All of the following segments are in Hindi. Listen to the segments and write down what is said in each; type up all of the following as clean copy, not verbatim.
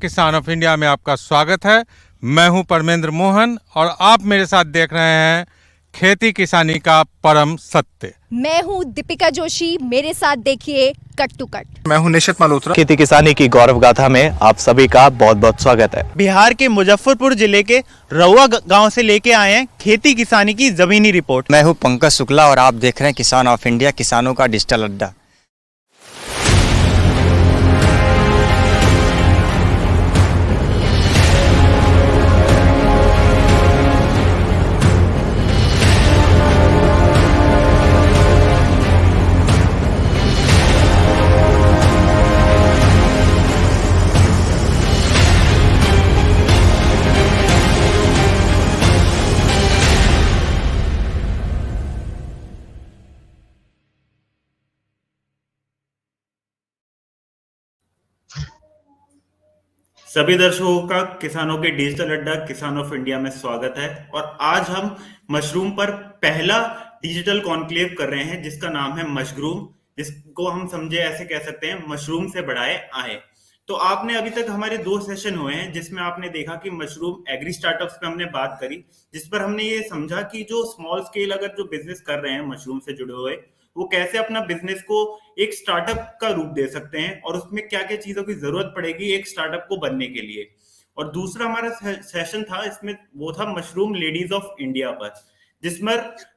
किसान ऑफ इंडिया में आपका स्वागत है। मैं हूं परमेंद्र मोहन और आप मेरे साथ देख रहे हैं खेती किसानी का परम सत्य। मैं हूं दीपिका जोशी, मेरे साथ देखिए कट टू कट। मैं हूं निशित मल्होत्रा। खेती किसानी की गौरव गाथा में आप सभी का बहुत बहुत स्वागत है। बिहार के मुजफ्फरपुर जिले के रउआ गांव से लेके आए हैं खेती किसानी की जमीनी रिपोर्ट। मैं हूं पंकज शुक्ला और आप देख रहे हैं किसान ऑफ इंडिया, किसानों का डिजिटल अड्डा। सभी दर्शकों का किसानों के डिजिटल अड्डा किसान ऑफ इंडिया में स्वागत है। और आज हम मशरूम पर पहला डिजिटल कॉन्क्लेव कर रहे हैं जिसका नाम है मशग्रूम, जिसको हम समझे ऐसे कह सकते हैं मशरूम से बढ़ाए आए। तो आपने अभी तक हमारे 2 सेशन हुए हैं जिसमें आपने देखा कि मशरूम एग्री स्टार्टअप्स पे हमने बात करी, जिस पर हमने ये समझा कि जो स्मॉल स्केल अगर जो बिजनेस कर रहे हैं मशरूम से जुड़े हुए, वो कैसे अपना बिजनेस को एक स्टार्टअप का रूप दे सकते हैं और उसमें क्या क्या चीजों की जरूरत पड़ेगी एक स्टार्टअप को बनने के लिए। और दूसरा हमारा सेशन था, इसमें वो था मशरूम लेडीज ऑफ इंडिया पर, जिसमें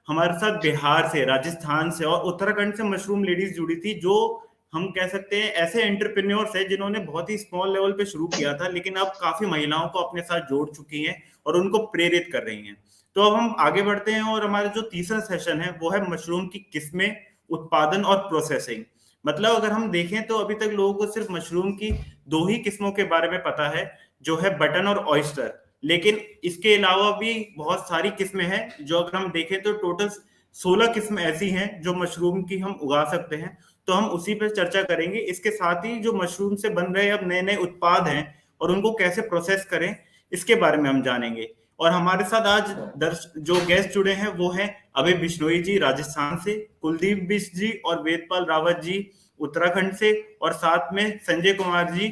हमारे साथ बिहार से, राजस्थान से और उत्तराखंड से मशरूम लेडीज जुड़ी थी, जो हम कह सकते हैं ऐसे एंटरप्रेन्योर्स हैं जिन्होंने बहुत ही स्मॉल लेवल पे शुरू किया था, लेकिन अब काफी महिलाओं को अपने साथ जोड़ चुकी हैं और उनको प्रेरित कर रही हैं। तो अब हम आगे बढ़ते हैं और हमारा जो तीसरा सेशन है वो है मशरूम की किस्में, उत्पादन और प्रोसेसिंग। मतलब अगर हम देखें तो अभी तक लोगों को सिर्फ मशरूम की 2 ही किस्मों के बारे में पता है, जो है बटन और ऑयस्टर, लेकिन इसके अलावा भी बहुत सारी किस्में हैं। जो अगर हम देखें तो टोटल 16 किस्में ऐसी हैं जो मशरूम की हम उगा सकते हैं। तो हम उसी पर चर्चा करेंगे। इसके साथ ही जो मशरूम से बन रहे अब नए नए उत्पाद हैं और उनको कैसे प्रोसेस करें, इसके बारे में हम जानेंगे। और हमारे साथ आज जो गेस्ट जुड़े हैं वो हैं अभय बिश्नोई जी राजस्थान से, कुलदीप बिश्ट जी और वेदपाल रावत जी उत्तराखंड से, और साथ में संजय कुमार जी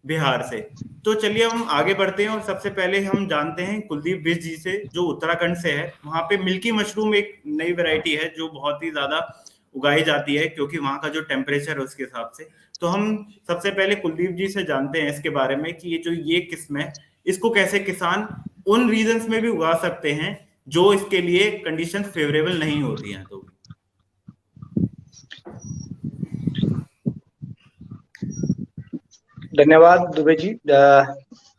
बिहार से। तो चलिए हम आगे बढ़ते हैं और सबसे पहले हम जानते हैं कुलदीप बिश्ट जी से, जो उत्तराखंड से है। वहां पे मिल्की मशरूम एक नई वैरायटी है जो बहुत ही ज्यादा उगाई जाती है क्योंकि वहां का जो टेम्परेचर है उसके हिसाब से। तो हम सबसे पहले कुलदीप जी से जानते हैं इसके बारे में कि ये किस्म है, इसको कैसे किसान उन रीजन्स में भी उगा सकते हैं जो इसके लिए कंडीशन फेवरेबल नहीं होती हैं। तो धन्यवाद दुबे जी।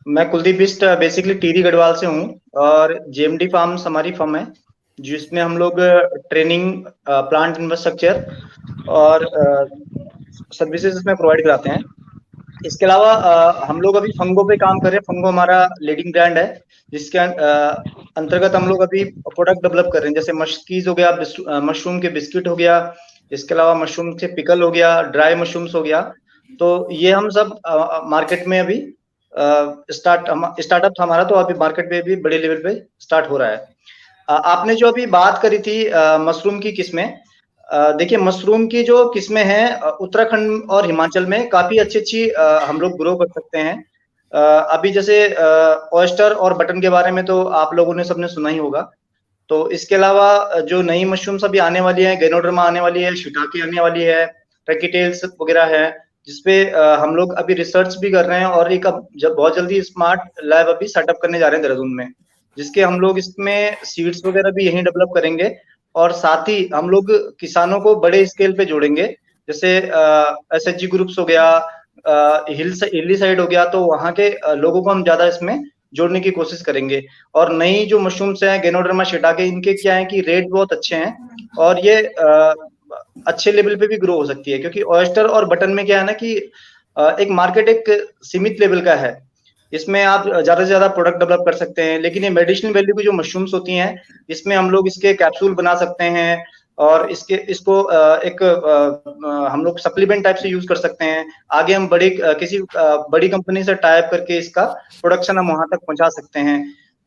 मैं कुलदीप बिश्ट बेसिकली टिहरी गढ़वाल से हूँ और जेएमडी फार्म्स हमारी फर्म है जिसमें हम लोग ट्रेनिंग, प्लांट इंफ्रास्ट्रक्चर और सर्विसेज इसमें प्रोवाइड कराते हैं। इसके अलावा हम लोग अभी फंगो पे काम कर रहे हैं। फंगो हमारा लीडिंग ब्रांड है जिसके अंतर्गत हम लोग अभी प्रोडक्ट डेवलप कर रहे हैं, जैसे मशकीज हो गया, मशरूम के बिस्किट हो गया, इसके अलावा मशरूम से पिकल हो गया, ड्राई मशरूम्स हो गया। तो ये हम सब मार्केट में अभी स्टार्टअप था हमारा, तो अभी मार्केट में भी बड़े लेवल पे स्टार्ट हो रहा है। आपने जो अभी बात करी थी मशरूम की किस्में, देखिए मशरूम की जो किस्में हैं उत्तराखंड और हिमाचल में काफी अच्छी हम लोग ग्रो कर सकते हैं। अभी जैसे ऑयस्टर और बटन के बारे में तो आप लोगों ने सबने सुना ही होगा। तो इसके अलावा जो नई मशरूम्स अभी आने वाली है, गैनोडर्मा आने वाली है, शिटाके आने वाली है, ट्रैकीटेल्स वगैरह है, जिसपे हम लोग अभी रिसर्च भी कर रहे हैं और एक बहुत जल्दी स्मार्ट लैब अभी सेटअप करने जा रहे हैं देहरादून में, जिसके हम लोग इसमें सीड्स वगैरह भी यहीं डेवलप करेंगे और साथ ही हम लोग किसानों को बड़े स्केल पे जोड़ेंगे। जैसे एसएचजी ग्रुप्स हो गया, हिली साइड हो गया, तो वहाँ के लोगों को हम ज्यादा इसमें जोड़ने की कोशिश करेंगे। और नई जो मशरूम्स हैं गैनोडर्मा, शिटाके, इनके क्या है कि रेट बहुत अच्छे हैं और ये अच्छे लेवल पे भी ग्रो हो सकती है, क्योंकि ऑयस्टर और बटन में क्या है ना कि एक मार्केट एक सीमित लेवल का है, इसमें आप ज्यादा से ज्यादा प्रोडक्ट डेवलप कर सकते हैं। लेकिन ये मेडिसिनल वैल्यू की जो मशरूम्स होती हैं, इसमें हम लोग इसके कैप्सूल बना सकते हैं और इसको हम लोग सप्लीमेंट टाइप से यूज कर सकते हैं। आगे हम किसी बड़ी कंपनी से टाई अप करके इसका प्रोडक्शन हम वहां तक पहुंचा सकते हैं।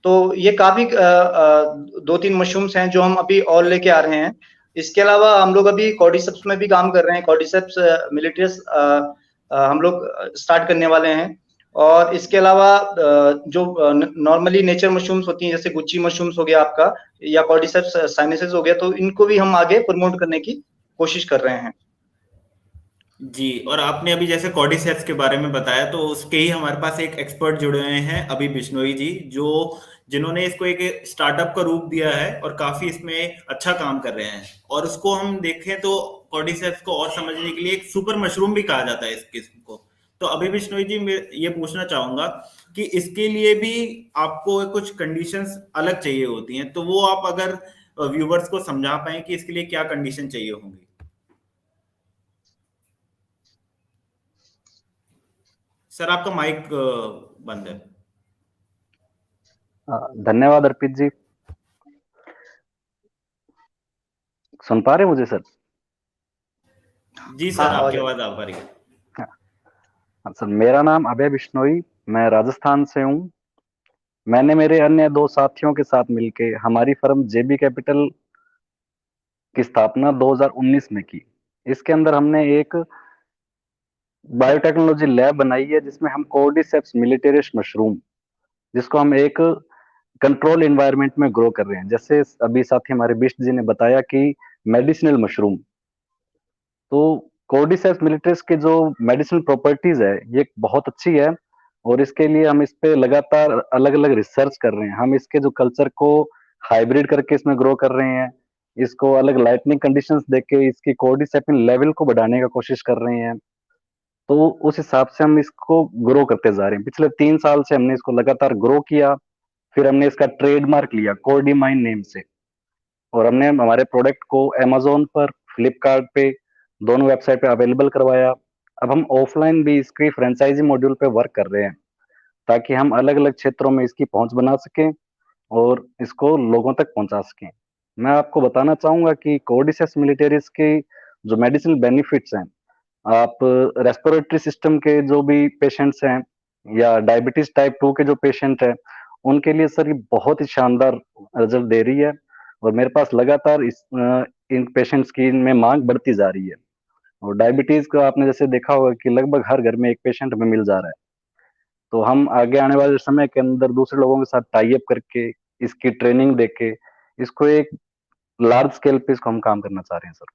तो ये काफी 2-3 मशरूम्स हैं जो हम अभी और लेके आ रहे हैं। इसके अलावा हम लोग अभी कॉर्डिसेप्स में भी काम कर रहे हैं। कॉर्डिसेप्स मिलिटियस हम लोग स्टार्ट करने वाले हैं और इसके अलावा जो नॉर्मली नेचर मशरूम्स होती हैं, जैसे गुच्ची मशरूम्स हो गया आपका, या कॉर्डिसेप्स साइनेंसिस हो गया, तो इनको भी हम आगे प्रमोट करने की कोशिश कर रहे हैं। जी, और आपने अभी जैसे कॉर्डिसेप्स के बारे में बताया, तो उसके ही हमारे पास एक एक्सपर्ट जुड़े हुए हैं, अभी बिश्नोई जी, जो जिन्होंने इसको एक स्टार्टअप का रूप दिया है और काफी इसमें अच्छा काम कर रहे हैं। और उसको हम देखें तो कॉर्डिसेप्स को और समझने के लिए एक सुपर मशरूम भी कहा जाता है इस किस्म को। तो अभी बिश्नोई जी, मैं ये पूछना चाहूंगा कि इसके लिए भी आपको कुछ कंडीशंस अलग चाहिए होती हैं, तो वो आप अगर व्यूवर्स को समझा पाए कि इसके लिए क्या कंडीशन चाहिए होंगी। सर, आपका माइक बंद है। धन्यवाद अर्पित जी। सुन पा रहे मुझे सर? जी सर, आपकी आवाज आ पा रही है। सर, मेरा नाम अभय बिश्नोई, मैं राजस्थान से हूँ। मैंने मेरे अन्य 2 साथियों के साथ मिलके हमारी फर्म जेबी कैपिटल की स्थापना 2019 में की। इसके अंदर हमने एक बायोटेक्नोलॉजी लैब बनाई है, जिसमें हम कॉर्डिसेप्स मिलिटेरिस मशरूम, जिसको हम एक कंट्रोल एनवायरनमेंट में ग्रो कर रहे हैं। जैसे अभी साथी हमारे बिष्ट जी ने बताया कि मेडिसिनल मशरूम, तो कॉर्डिसेप्स मिलिटरिस के जो मेडिसिनल प्रॉपर्टीज है, ये बहुत अच्छी है, और इसके लिए हम इस पे लगातार अलग अलग रिसर्च कर रहे हैं। हम इसके जो कल्चर को हाइब्रिड करके इसमें ग्रो कर रहे हैं, इसको अलग लाइटनिंग कंडीशंस देके इसकी कॉर्डिसेपिन लेवल को बढ़ाने का कोशिश कर रहे हैं। तो उस हिसाब से हम इसको ग्रो करते जा रहे हैं। पिछले 3 साल से हमने इसको लगातार ग्रो किया, फिर हमने इसका ट्रेडमार्क लिया कोर्डिमाइन नेम से, और हमने हमारे प्रोडक्ट को अमेज़न पर, फ्लिपकार्ट पे, दोनों वेबसाइट पे अवेलेबल करवाया। अब हम ऑफलाइन भी इसकी फ्रेंचाइजी मॉड्यूल पे वर्क कर रहे हैं, ताकि हम अलग-अलग क्षेत्रों में इसकी पहुंच बना सकें और इसको लोगों तक पहुंचा सकें। मैं आपको बताना चाहूंगा कि कॉर्डिसेप्स मिलिटेरिस की जो मेडिसिनल बेनिफिट्स हैं, आप रेस्पिरेटरी सिस्टम के जो भी पेशेंट्स हैं या डायबिटीज टाइप 2 के जो पेशेंट हैं, उनके लिए सर ये बहुत ही शानदार रिजल्ट दे रही है, और मेरे पास लगातार इन पेशेंट्स की इनमें मांग बढ़ती जा रही है। और डायबिटीज का आपने जैसे देखा होगा कि लगभग हर घर में एक पेशेंट हमें मिल जा रहा है। तो हम आगे आने वाले समय के अंदर दूसरे लोगों के साथ टाई अप करके, इसकी ट्रेनिंग देके, इसको एक लार्ज स्केल पे इसको हम काम करना चाह रहे हैं सर।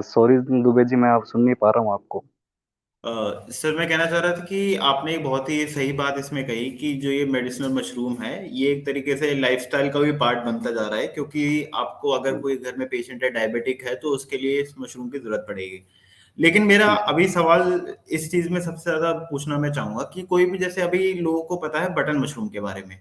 सॉरी दुबे जी, मैं आप सुन नहीं पा रहा हूँ आपको। सर, मैं कहना चाह रहा था कि आपने एक बहुत ही सही बात इसमें कही कि जो ये मेडिसिनल मशरूम है, ये एक तरीके से लाइफस्टाइल का भी पार्ट बनता जा रहा है, क्योंकि आपको अगर कोई घर में पेशेंट है, डायबिटिक है, तो उसके लिए इस मशरूम की जरूरत पड़ेगी। लेकिन मेरा अभी सवाल इस चीज में सबसे ज्यादा पूछना मैं चाहूंगा कि कोई भी, जैसे अभी लोगों को पता है बटन मशरूम के बारे में,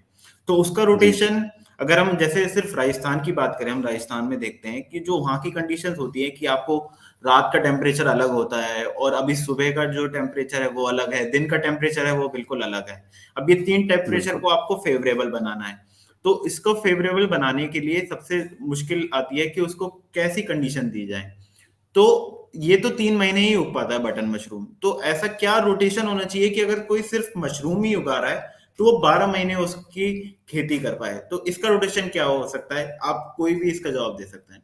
तो उसका रोटेशन, अगर हम जैसे सिर्फ राजस्थान की बात करें, हम राजस्थान में देखते हैं कि जो वहाँ की कंडीशंस होती है कि आपको रात का टेम्परेचर अलग होता है, और अभी सुबह का जो टेम्परेचर है वो अलग है, दिन का टेम्परेचर है वो बिल्कुल अलग है। अब ये 3 टेम्परेचर को आपको फेवरेबल बनाना है, तो इसको फेवरेबल बनाने के लिए सबसे मुश्किल आती है कि उसको कैसी कंडीशन दी जाए। तो ये तो 3 महीने ही उग पाता है बटन मशरूम, तो ऐसा क्या रोटेशन होना चाहिए कि अगर कोई सिर्फ मशरूम ही उगा रहा है तो वो 12 महीने उसकी खेती कर पाए, तो इसका रोटेशन क्या हो सकता है? आप कोई भी इसका जवाब दे सकते हैं।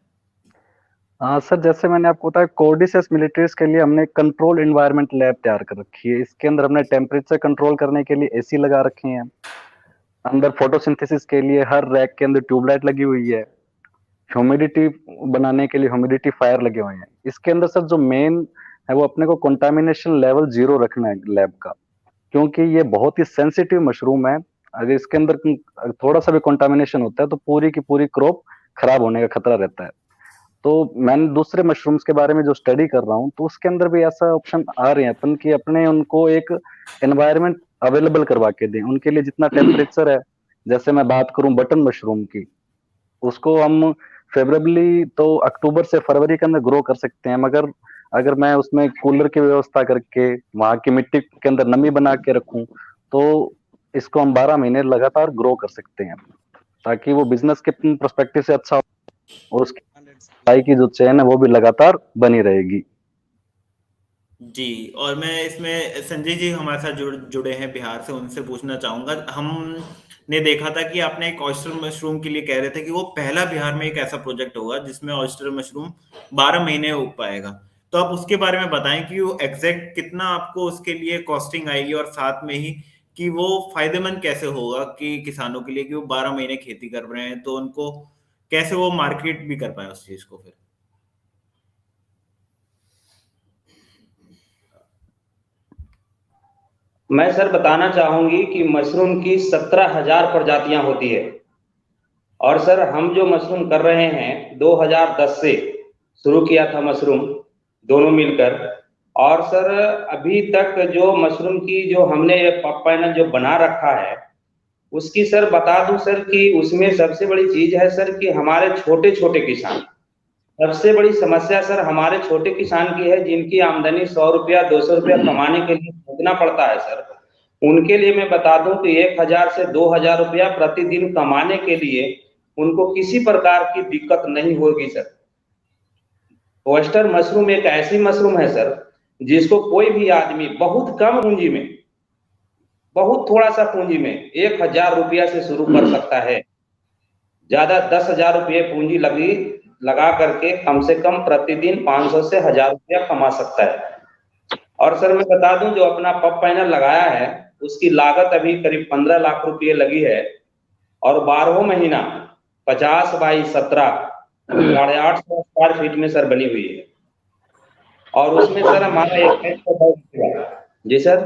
हाँ सर, जैसे मैंने आपको बताया, कॉर्डिसेप्स मिलिटरीज के लिए हमने कंट्रोल एनवायरनमेंट लैब तैयार कर रखी है। इसके अंदर हमने टेम्परेचर कंट्रोल करने के लिए एसी लगा रखे हैं, अंदर फोटोसिंथेसिस के लिए हर रैक के अंदर ट्यूबलाइट लगी हुई है, ह्यूमिडिटी बनाने के लिए ह्यूमिडिटीफायर लगे हुए हैं। इसके अंदर सर जो मेन है, वो अपने को कंटामिनेशन लेवल 0 रखना है लैब का, क्योंकि ये बहुत ही सेंसिटिव मशरूम है। अगर इसके अंदर थोड़ा सा भी कंटामिनेशन होता है तो पूरी की पूरी क्रॉप खराब होने का खतरा रहता है। तो मैंने दूसरे मशरूम्स के बारे में जो स्टडी कर रहा हूँ, तो उसके अंदर भी ऐसा ऑप्शन आ रहे हैं अपन कि अपने उनको एक एनवायरनमेंट अवेलेबल करवा के दें, उनके लिए जितना टेम्परेचर है। जैसे मैं बात करूं बटन मशरूम की, उसको हम फेवरेबली तो अक्टूबर से फरवरी के अंदर ग्रो कर सकते हैं, मगर अगर मैं उसमें कूलर की व्यवस्था करके वहां की मिट्टी के अंदर नमी बना के रखूं, तो इसको हम 12 महीने लगातार ग्रो कर सकते हैं, ताकि वो बिजनेस के पर्सपेक्टिव से अच्छा हो, और उसकी सप्लाई की जो चेन है वो भी लगातार बनी रहेगी। जी, और मैं इसमें संजय जी हमारे साथ जुड़े हैं बिहार से, उनसे पूछना चाहूँगा। हमने देखा था कि आपने एक ऑयस्टर मशरूम के लिए कह रहे थे कि वो पहला बिहार में एक ऐसा प्रोजेक्ट होगा जिसमें ऑयस्टर मशरूम 12 महीने उग पाएगा। तो आप उसके बारे में बताएँ कि वो एग्ज़ैक्ट कितना आपको उसके लिए कॉस्टिंग आएगी, और साथ में ही कि वो फ़ायदेमंद कैसे होगा कि किसानों के लिए कि वो 12 महीने खेती कर रहे हैं, तो उनको कैसे वो मार्केट भी कर पाएँ उस चीज़ को फिर? मैं सर बताना चाहूंगी कि मशरूम की 17,000 प्रजातियां होती है। और सर हम जो मशरूम कर रहे हैं 2010 से शुरू किया था मशरूम, दोनों मिलकर। और सर अभी तक जो मशरूम की जो हमने ये पब पैनल जो बना रखा है, उसकी सर बता दूं सर कि उसमें सबसे बड़ी चीज है सर कि हमारे छोटे छोटे किसान, सबसे बड़ी समस्या सर हमारे छोटे किसान की है, जिनकी आमदनी 100 रुपया 200 रुपया कमाने के लिए सोचना पड़ता है सर। उनके लिए मैं बता दूं कि 1,000 से 2,000 रुपया प्रतिदिन कमाने के लिए उनको किसी प्रकार की दिक्कत नहीं होगी सर। ऑयस्टर मशरूम एक ऐसी मशरूम है सर जिसको कोई भी आदमी बहुत कम पूंजी में, बहुत थोड़ा सा पूंजी में 1,000 रुपया से शुरू कर सकता है। ज्यादा 10,000 रुपये पूंजी लगा करके कम से कम प्रतिदिन 500 से 1,000 रुपया कमा सकता है। और सर मैं बता दूं जो अपना पब पैनल लगाया है उसकी लागत अभी करीब 15 लाख रुपये लगी है, और 12 महीना 50 बाई 17 850 स्क्वायर फीट में सर बनी हुई है। और उसमें सर हमारा एक जी सर।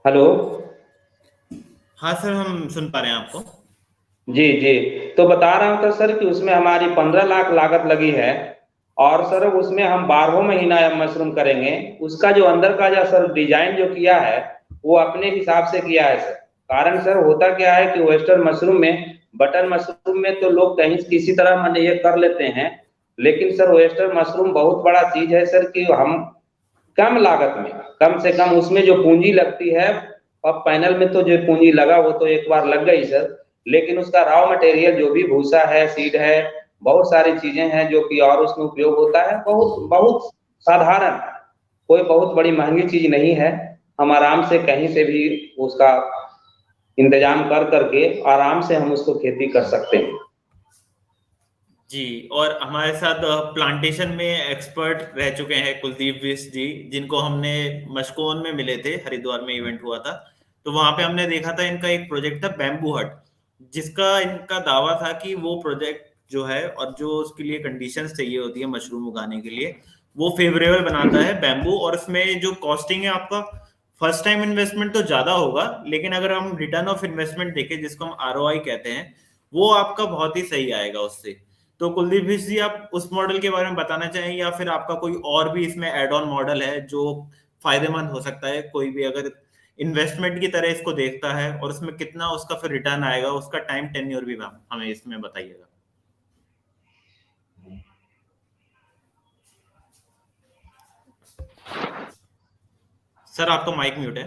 हेलो। हाँ सर, हम सुन पा रहे हैं आपको। जी जी, तो बता रहा हूँ तो सर कि उसमें हमारी 15 लाख लागत लगी है। और सर उसमें हम 12 महीना मशरूम करेंगे। उसका जो अंदर का जो सर डिजाइन जो किया है वो अपने हिसाब से किया है सर। कारण सर होता क्या है कि वेस्टर्न मशरूम में, बटन मशरूम में तो लोग कहीं किसी तरह मन ये कर लेते हैं, लेकिन सर वेस्टर्न मशरूम बहुत बड़ा चीज है सर कि हम कम लागत में, कम से कम उसमें जो पूंजी लगती है, अब पैनल में तो जो पूंजी लगा वो तो एक बार लग गई सर, लेकिन उसका रॉ मटेरियल जो भी भूसा है, सीड है, बहुत सारी चीजें हैं जो कि और उसमें उपयोग होता है। बहुत बहुत साधारण, कोई बहुत बड़ी महंगी चीज नहीं है। हम आराम से कहीं से भी उसका इंतजाम कर करके आराम से हम उसको खेती कर सकते हैं। जी, और हमारे साथ प्लांटेशन में एक्सपर्ट रह चुके हैं कुलदीप बिष्ट जी, जिनको हमने मशकोन में मिले थे, हरिद्वार में इवेंट हुआ था। तो वहां पे हमने देखा था इनका एक प्रोजेक्ट था बैम्बू हट, जिसका इनका दावा था कि वो प्रोजेक्ट जो है और जो उसके लिए कंडीशंस चाहिए होती है मशरूम उगाने के लिए, वो फेवरेबल बनाता है बैम्बू। और इसमें जो कॉस्टिंग है आपका, फर्स्ट टाइम इन्वेस्टमेंट तो ज्यादा होगा, लेकिन अगर हम रिटर्न ऑफ इन्वेस्टमेंट देखें जिसको हम ROI कहते हैं, वो आपका बहुत ही सही आएगा उससे। तो कुलदीप जी, आप उस मॉडल के बारे में बताना चाहें, या फिर आपका कोई और भी इसमें एड ऑन मॉडल है जो फायदेमंद हो सकता है, कोई भी अगर इन्वेस्टमेंट की तरह इसको देखता है, और उसमें कितना उसका फिर रिटर्न आएगा, उसका टाइम टेन्योर भी हमें इसमें बताइएगा। सर आपका माइक म्यूट है।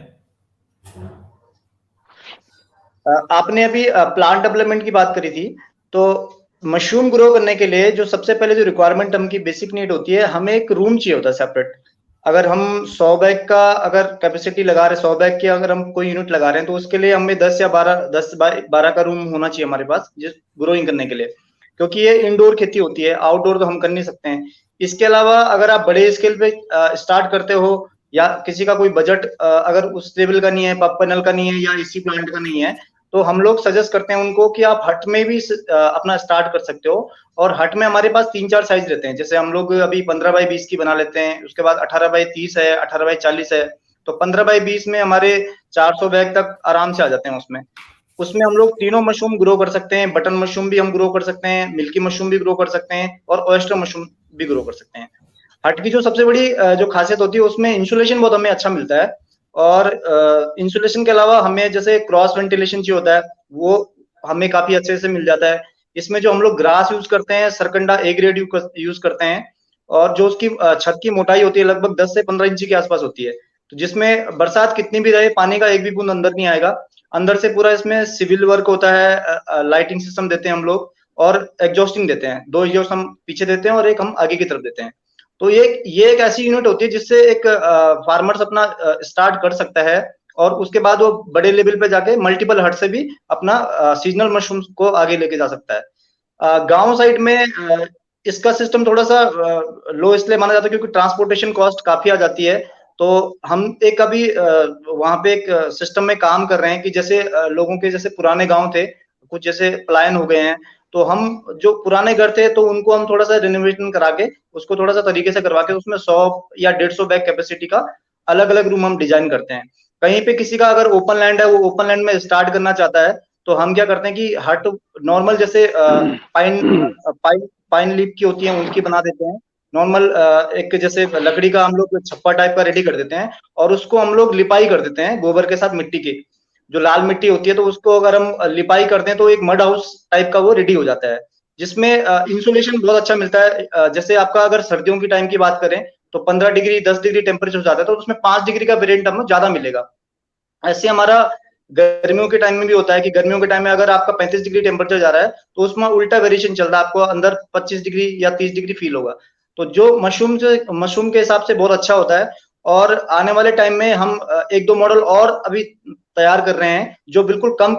आपने अभी प्लांट डेवलपमेंट की बात करी थी, तो मशरूम ग्रो करने के लिए जो सबसे पहले जो रिक्वायरमेंट हमकी बेसिक नीड होती है, हमें एक रूम चाहिए होता है सेपरेट। अगर हम 100 बैग का अगर कैपेसिटी लगा रहे, 100 बैग की अगर हम कोई यूनिट लगा रहे हैं, तो उसके लिए हमें 10 बाय 12 का रूम होना चाहिए हमारे पास जिस ग्रोइंग करने के लिए, क्योंकि ये इंडोर खेती होती है, आउटडोर तो हम कर नहीं सकते हैं। इसके अलावा अगर आप बड़े स्केल पे स्टार्ट करते हो, या किसी का कोई बजट अगर उस लेवल का नहीं है, पब पैनल का नहीं है, या इसी प्लांट का नहीं है, तो हम लोग सजेस्ट करते हैं उनको कि आप हट में भी अपना स्टार्ट कर सकते हो। और हट में हमारे पास 3-4 साइज रहते हैं, जैसे हम लोग अभी 15 बाई 20 की बना लेते हैं, उसके बाद 18 बाई 30 है, 18 बाई 40 है। तो 15 बाई 20 में हमारे 400 बैग तक आराम से आ जाते हैं उसमें। उसमें हम लोग तीनों मशरूम ग्रो कर सकते हैं, बटन मशरूम भी हम ग्रो कर सकते हैं, मिल्की मशरूम भी ग्रो कर सकते हैं, और ऑयस्टर मशरूम भी ग्रो कर सकते हैं। हट की जो सबसे बड़ी जो खासियत होती है, उसमें इंसुलेशन बहुत हमें अच्छा मिलता है। और इंसुलेशन के अलावा हमें जैसे क्रॉस वेंटिलेशन चाहिए होता है, वो हमें काफी अच्छे से मिल जाता है। इसमें जो हम लोग ग्रास यूज करते हैं, सरकंडा ए ग्रेड यूज करते हैं, और जो उसकी छत की मोटाई होती है लगभग 10 से 15 इंच के आसपास होती है, तो जिसमें बरसात कितनी भी रहे, पानी का एक भी बूंद अंदर नहीं आएगा। अंदर से पूरा इसमें सिविल वर्क होता है, लाइटिंग सिस्टम देते हैं हम लोग, और एग्जॉस्टिंग देते हैं। 2 एग्जॉस्ट हम पीछे देते हैं और एक हम आगे की तरफ देते हैं। तो ये एक ऐसी यूनिट होती है जिससे एक फार्मर्स अपना स्टार्ट कर सकता है और उसके बाद वो बड़े लेवल पे जाके मल्टीपल हट से भी अपना सीजनल मशरूम्स को आगे लेके जा सकता है। गांव साइड में इसका सिस्टम थोड़ा सा लो इसलिए माना जाता है क्योंकि ट्रांसपोर्टेशन कॉस्ट काफी आ जाती है। तो हम एक अभी वहां पे एक सिस्टम में काम कर रहे हैं कि जैसे लोगों के जैसे पुराने गांव थे, कुछ जैसे पलायन हो गए हैं, तो हम जो पुराने घर थे तो उनको हम थोड़ा सा रिनोवेशन करा के उसको थोड़ा सा तरीके से करवा के उसमें 100 या 150 बैग कैपेसिटी का अलग अलग रूम हम डिजाइन करते हैं। कहीं पे किसी का अगर ओपन लैंड है, वो ओपन लैंड में स्टार्ट करना चाहता है, तो हम क्या करते हैं कि हट नॉर्मल जैसे पाइन लीफ की होती है उनकी बना देते हैं। नॉर्मल एक जैसे लकड़ी का हम लोग छप्पर टाइप का रेडी कर देते हैं और उसको हम लोग लिपाई कर देते हैं गोबर के साथ, मिट्टी की जो लाल मिट्टी होती है, तो उसको अगर हम लिपाई करते हैं तो एक मड हाउस टाइप का वो रेडी हो जाता है, जिसमें इंसुलेशन बहुत अच्छा मिलता है। जैसे आपका अगर सर्दियों की टाइम की बात करें तो 15 डिग्री 10 डिग्री टेम्परेचर हो जाता है, तो उसमें 5 डिग्री का वेरिएंट हमें ज्यादा मिलेगा। ऐसे हमारा गर्मियों के टाइम में भी होता है कि गर्मियों के टाइम में अगर आपका 35 डिग्री टेम्परेचर जा रहा है तो उसमें उल्टा वेरिएशन चल रहा है, आपको अंदर 25 डिग्री या 30 डिग्री फील होगा। तो जो मशरूम के हिसाब से बहुत अच्छा होता है। और आने वाले टाइम में हम 1-2 मॉडल और अभी तैयार कर रहे हैं जो बिल्कुल कम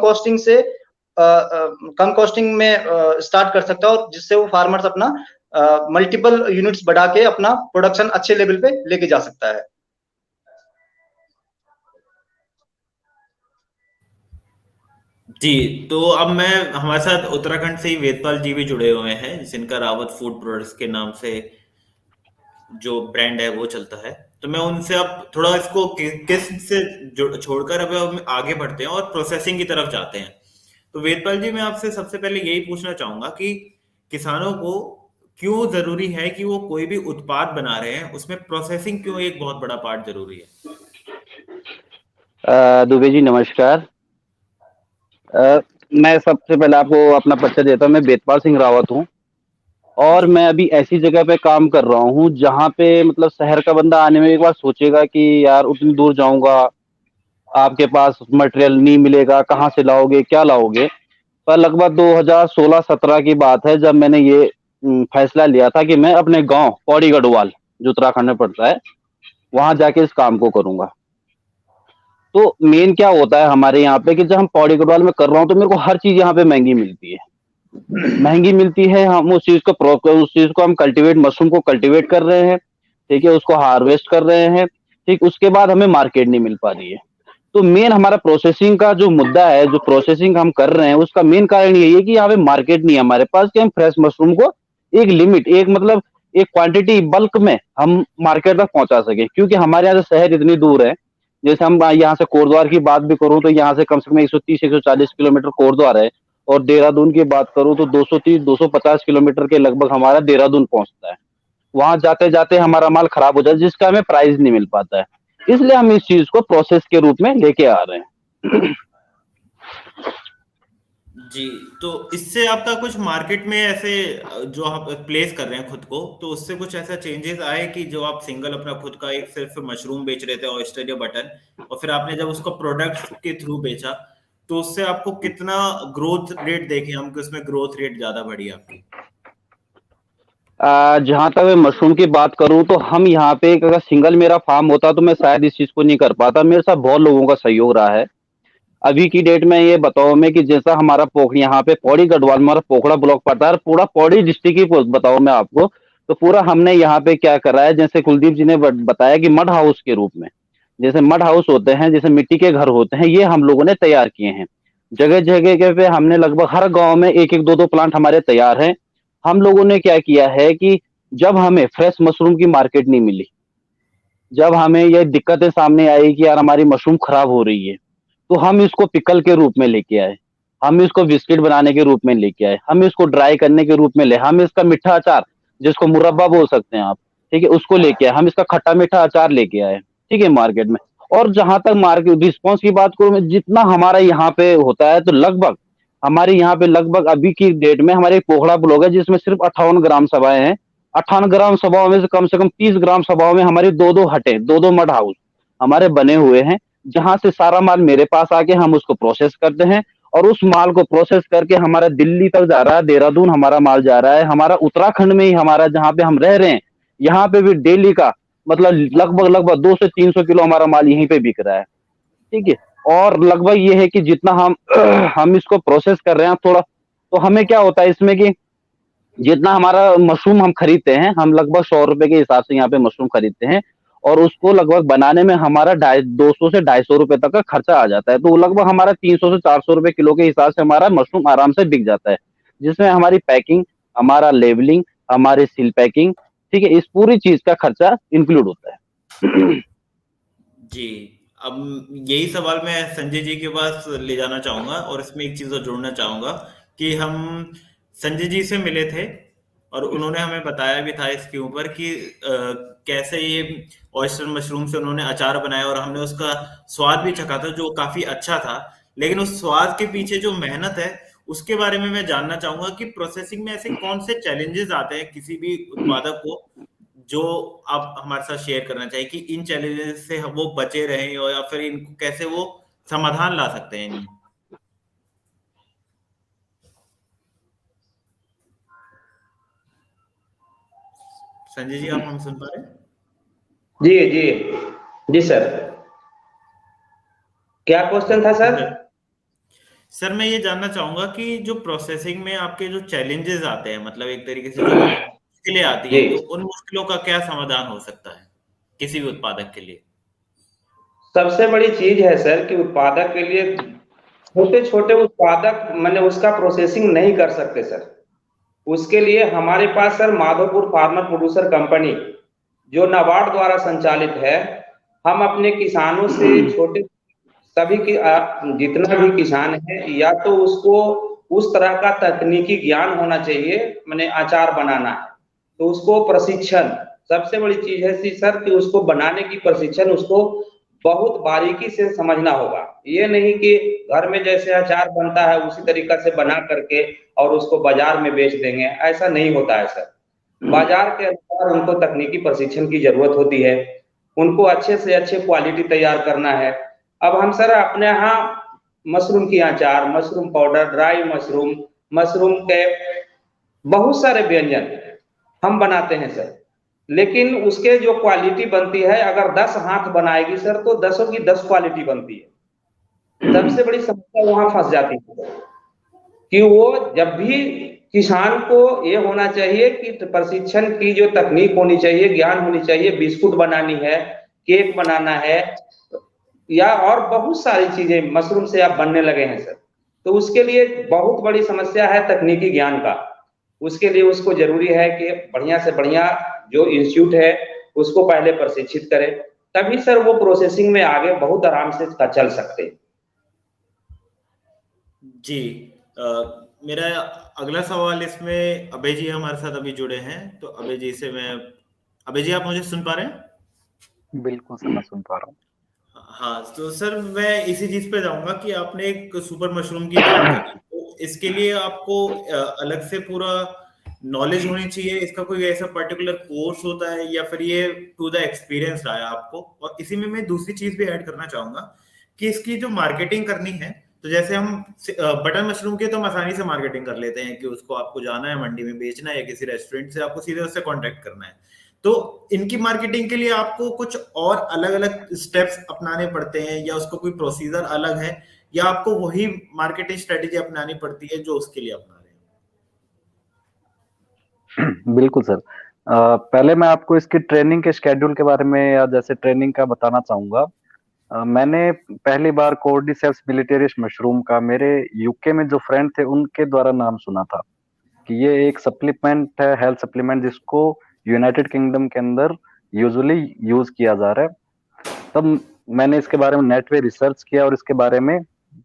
कॉस्टिंग में स्टार्ट कर सकता है और जिससे वो फार्मर्स अपना मल्टीपल यूनिट्स बढ़ा के अपना प्रोडक्शन अच्छे लेवल पे लेके जा सकता है। जी, तो अब मैं हमारे साथ उत्तराखंड से ही वेदपाल जी भी जुड़े हुए हैं, जिनका रावत फूड प्रोडक्ट्स के नाम से जो ब्रांड है वो चलता है। तो मैं उनसे अब थोड़ा इसको किस से छोड़कर अब हम आगे बढ़ते हैं और प्रोसेसिंग की तरफ जाते हैं। तो वेदपाल जी, मैं आपसे सबसे पहले यही पूछना चाहूंगा कि किसानों को क्यों जरूरी है कि वो कोई भी उत्पाद बना रहे हैं उसमें प्रोसेसिंग क्यों एक बहुत बड़ा पार्ट जरूरी है? दुबे जी नमस्कार। मैं सबसे पहले आपको अपना परिचय देता हूँ। मैं वेदपाल सिंह रावत हूँ और मैं अभी ऐसी जगह पे काम कर रहा हूँ जहाँ पे मतलब शहर का बंदा आने में एक बार सोचेगा कि यार उतनी दूर जाऊंगा, आपके पास मटेरियल नहीं मिलेगा, कहाँ से लाओगे, क्या लाओगे। पर लगभग 2016-17 की बात है जब मैंने ये फैसला लिया था कि मैं अपने गांव पौड़ी गढ़वाल जो उत्तराखंड में पड़ता है वहां जाके इस काम को करूंगा। तो मेन क्या होता है हमारे यहाँ पे कि जब हम पौड़ी गढ़वाल में कर रहा हूँ तो मेरे को हर चीज यहाँ पे महंगी मिलती है। महंगी मिलती है, हम उस चीज को हम कल्टीवेट मशरूम को कल्टीवेट कर रहे हैं, ठीक है, उसको हार्वेस्ट कर रहे हैं, ठीक, उसके बाद हमें मार्केट नहीं मिल पा रही है। तो मेन हमारा प्रोसेसिंग का जो मुद्दा है, जो प्रोसेसिंग हम कर रहे हैं उसका मेन कारण यही है कि यहाँ पे मार्केट नहीं है हमारे पास कि हम फ्रेश मशरूम को एक लिमिट एक क्वांटिटी बल्क में हम मार्केट तक पहुंचा सके। क्योंकि हमारे यहाँ से शहर इतनी दूर है, जैसे हम यहाँ से कोटद्वार की बात भी करूं तो यहाँ से कम 130-140 किलोमीटर कोटद्वार है और देहरादून की बात करूं तो 230-250 किलोमीटर के लगभग हमारा देहरादून पहुंचता है। वहां जाते जाते हमारा माल खराब हो जाता है जिसका हमें प्राइस नहीं मिल पाता है, इसलिए हम इस चीज को प्रोसेस के रूप में लेके आ रहे हैं। जी, तो इससे आपका कुछ मार्केट में ऐसे जो आप प्लेस कर रहे हैं खुद को, तो उससे कुछ ऐसा चेंजेस आए कि जो आप सिंगल अपना खुद का एक सिर्फ मशरूम बेच रहे थे ऑयस्टर या बटन, और फिर आपने जब उसको प्रोडक्ट के थ्रू बेचा तो उससे आपको कितना ग्रोथ रेट देखे हम कि उसमें ग्रोथ रेट ज्यादा बढ़ी आपकी? जहां तक मैं मशरूम की बात करूं तो हम यहाँ पे अगर सिंगल मेरा फार्म होता तो मैं शायद इस चीज को नहीं कर पाता। मेरे साथ बहुत लोगों का सहयोग रहा है। अभी की डेट में ये बताओ मैं कि जैसा हमारा यहाँ पे पौड़ी गढ़वाल में हमारा पोखड़ा ब्लॉक पड़ता है, पूरा पौड़ी डिस्ट्रिक्ट ही बताओ मैं आपको, तो पूरा हमने यहाँ पे क्या करा है, जैसे कुलदीप जी ने बताया कि मड हाउस के रूप में, जैसे मड हाउस होते हैं, जैसे मिट्टी के घर होते हैं, ये हम लोगों ने तैयार किए हैं। जगह जगह पे हमने लगभग हर गांव में 1-1 2-2 प्लांट हमारे तैयार हैं। हम लोगों ने क्या किया है कि जब हमें फ्रेश मशरूम की मार्केट नहीं मिली, जब हमें ये दिक्कतें सामने आई कि यार हमारी मशरूम खराब हो रही है, तो हम इसको पिकल के रूप में लेके आए, हम इसको बिस्किट बनाने के रूप में लेके आए, हम इसको ड्राई करने के रूप में हम इसका मीठा अचार जिसको मुरब्बा बोल सकते हैं आप, ठीक है, उसको लेके आए, हम इसका खट्टा मीठा अचार लेके आए, ठीक है, मार्केट में। और जहां तक मार्केट रिस्पॉन्स की बात करूं मैं, जितना हमारा यहाँ पे होता है तो लगभग हमारे यहाँ पे लगभग अभी की डेट में हमारे पोखड़ा ब्लॉक है जिसमें सिर्फ 58 ग्राम सभाएं हैं। 58 ग्राम सभाओं में से कम 30 ग्राम सभाओं में हमारी 2-2 हटें, 2-2 मड हाउस हमारे बने हुए हैं, जहां से सारा माल मेरे पास आके हम उसको प्रोसेस करते हैं और उस माल को प्रोसेस करके हमारा दिल्ली तक जा रहा है, देहरादून हमारा माल जा रहा है, हमारा उत्तराखंड में ही हमारा जहाँ पे हम रह रहे हैं यहाँ पे भी डेली का मतलब लगभग 200 से 300 किलो हमारा माल यहीं पे बिक रहा है। ठीक है, और लगभग ये है कि जितना हम हम इसको प्रोसेस कर रहे हैं थोड़ा, तो हमें क्या होता है इसमें कि जितना हमारा मशरूम हम खरीदते हैं, हम लगभग 100 रुपए के हिसाब से यहाँ पे मशरूम खरीदते हैं और उसको लगभग बनाने में हमारा 200 से 250 रुपए तक का खर्चा आ जाता है। तो लगभग हमारा 300 से 400 रुपए किलो के हिसाब से हमारा मशरूम आराम से बिक जाता है, जिसमें हमारी पैकिंग, हमारा लेबलिंग, हमारी सील पैकिंग, ठीक है, इस पूरी चीज का खर्चा इंक्लूड होता है। जी, अब यही सवाल मैं संजय जी के पास ले जाना चाहूंगा और इसमें एक चीज और जोड़ना चाहूंगा कि हम संजय जी से मिले थे और उन्होंने हमें बताया भी था इसके ऊपर कि कैसे ये ऑयस्टर मशरूम से उन्होंने अचार बनाया और हमने उसका स्वाद भी चखा था जो काफी अच्छा था। लेकिन उस स्वाद के पीछे जो मेहनत है उसके बारे में मैं जानना चाहूंगा कि प्रोसेसिंग में ऐसे कौन से चैलेंजेस आते हैं किसी भी उत्पादक को जो आप हमारे साथ शेयर करना चाहिए कि इन चैलेंजेस से वो बचे रहें या फिर इनको कैसे वो समाधान ला सकते हैं इनमें। संजय जी, आप हम सुन पा रहे हैं? जी जी जी सर, क्या क्वेश्चन था सर? सर मैं ये जानना चाहूंगा कि जो प्रोसेसिंग में आपके जो चैलेंजेस आते हैं, मतलब एक तरीके से जो मुश्किलें आती हैं, तो उन मुश्किलों का क्या समाधान हो सकता है किसी भी उत्पादक के लिए? सबसे बड़ी चीज है सर कि उत्पादक के लिए छोटे छोटे उत्पादक मैंने उसका प्रोसेसिंग नहीं कर सकते सर। उसके लिए हमारे पास sir Madhopur farmer producer company जो नाबार्ड द्वारा संचालित है, हम अपने किसानों से छोटे सभी की जितना भी किसान है या तो उसको उस तरह का तकनीकी ज्ञान होना चाहिए, मैंने अचार बनाना है तो उसको प्रशिक्षण, सबसे बड़ी चीज है सर कि उसको बनाने की प्रशिक्षण उसको बहुत बारीकी से समझना होगा। ये नहीं कि घर में जैसे अचार बनता है उसी तरीका से बना करके और उसको बाजार में बेच देंगे, ऐसा नहीं होता है सर। बाजार के अनुसार उनको तकनीकी प्रशिक्षण की जरूरत होती है, उनको अच्छे से अच्छे क्वालिटी तैयार करना है। अब हम सर अपने यहाँ मशरूम की अचार, mushroom powder, dry mushroom, mushroom के बहुत सारे व्यंजन हम बनाते हैं सर, लेकिन उसके जो क्वालिटी बनती है अगर 10 हाथ बनाएगी सर तो 10 की 10 क्वालिटी बनती है। सबसे बड़ी समस्या वहां फंस जाती है कि वो जब भी किसान को ये होना चाहिए कि प्रशिक्षण की जो तकनीक होनी चाहिए, ज्ञान होनी चाहिए, बिस्कुट बनानी है, केक बनाना है या और बहुत सारी चीजें मशरूम से आप बनने लगे हैं सर, तो उसके लिए बहुत बड़ी समस्या है तकनीकी ज्ञान का। उसके लिए उसको जरूरी है कि बढ़िया से बढ़िया जो इंस्टीट्यूट है उसको पहले प्रशिक्षित करें, तभी सर वो प्रोसेसिंग में आगे बहुत आराम से चल सकते हैं। जी, मेरा अगला सवाल इसमें अभय जी हमारे साथ अभी जुड़े हैं, तो अभय जी से मैं, अभय जी आप मुझे सुन पा रहे हैं? बिल्कुल सर, मैं सुन पा रहा हूँ। हाँ, तो सर मैं इसी चीज पे जाऊंगा कि आपने एक सुपर मशरूम की बात करी, तो इसके लिए आपको अलग से पूरा नॉलेज होनी चाहिए, इसका कोई ऐसा पर्टिकुलर कोर्स होता है या फिर ये टू द एक्सपीरियंस रहा है आपको? और इसी में मैं दूसरी चीज भी ऐड करना चाहूंगा कि इसकी जो मार्केटिंग करनी है, तो जैसे हम बटन मशरूम की तो हम आसानी से मार्केटिंग कर लेते हैं कि उसको आपको जाना है मंडी में बेचना है या किसी रेस्टोरेंट से आपको सीधे उससे कांटेक्ट करना है, तो इनकी मार्केटिंग के लिए आपको कुछ और अलग अलग स्टेप्स अपनाने पड़ते हैं या उसका कोई प्रोसीजर अलग है या आपको वही मार्केटिंग स्ट्रेटेजी अपनानी पड़ती है जो उसके लिए अपना रहे हैं? बिल्कुल सर, पहले मैं आपको इसकी ट्रेनिंग के शेड्यूल के बारे में या जैसे ट्रेनिंग का बताना चाहूंगा। मैंने पहली बार कोर्डिसेप्स मिलिटेरिस मशरूम का मेरे यूके में जो फ्रेंड थे उनके द्वारा नाम सुना था कि ये एक सप्लीमेंट है, हेल्थ सप्लीमेंट, जिसको यूनाइटेड किंगडम के अंदर यूजुअली यूज किया जा रहा है। तब मैंने इसके बारे में नेट पे रिसर्च किया और इसके बारे में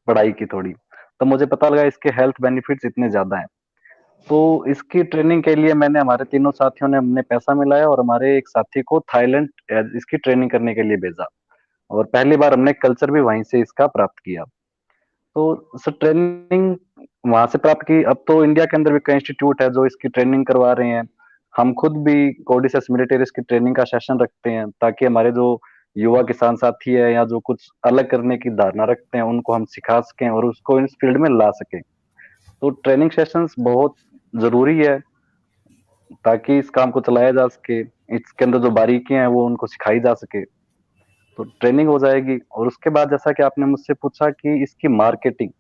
पढ़ाई की थोड़ी, तो मुझे पता लगा इसके हेल्थ बेनिफिट्स इतने ज्यादा हैं। तो इसकी ट्रेनिंग के लिए मैंने, हमारे तीनों साथियों ने हमने पैसा मिलाया और हमारे एक साथी को थाईलैंड इसकी ट्रेनिंग करने के लिए भेजा और पहली बार हमने कल्चर भी वहीं से इसका प्राप्त किया। तो सर ट्रेनिंग वहां से प्राप्त की। अब तो इंडिया के अंदर भी कई इंस्टीट्यूट है जो इसकी ट्रेनिंग करवा रहे हैं। हम खुद भी कोर्डिसेप्स मिलिटेरिस की ट्रेनिंग का सेशन रखते हैं ताकि हमारे जो युवा किसान साथी है या जो कुछ अलग करने की धारणा रखते हैं उनको हम सिखा सकें और उसको इस फील्ड में ला सकें। तो ट्रेनिंग सेशंस बहुत जरूरी है ताकि इस काम को चलाया जा सके, इसके अंदर जो बारीकियां हैं वो उनको सिखाई जा सके। तो ट्रेनिंग हो जाएगी और उसके बाद जैसा कि आपने मुझसे पूछा कि इसकी मार्केटिंग,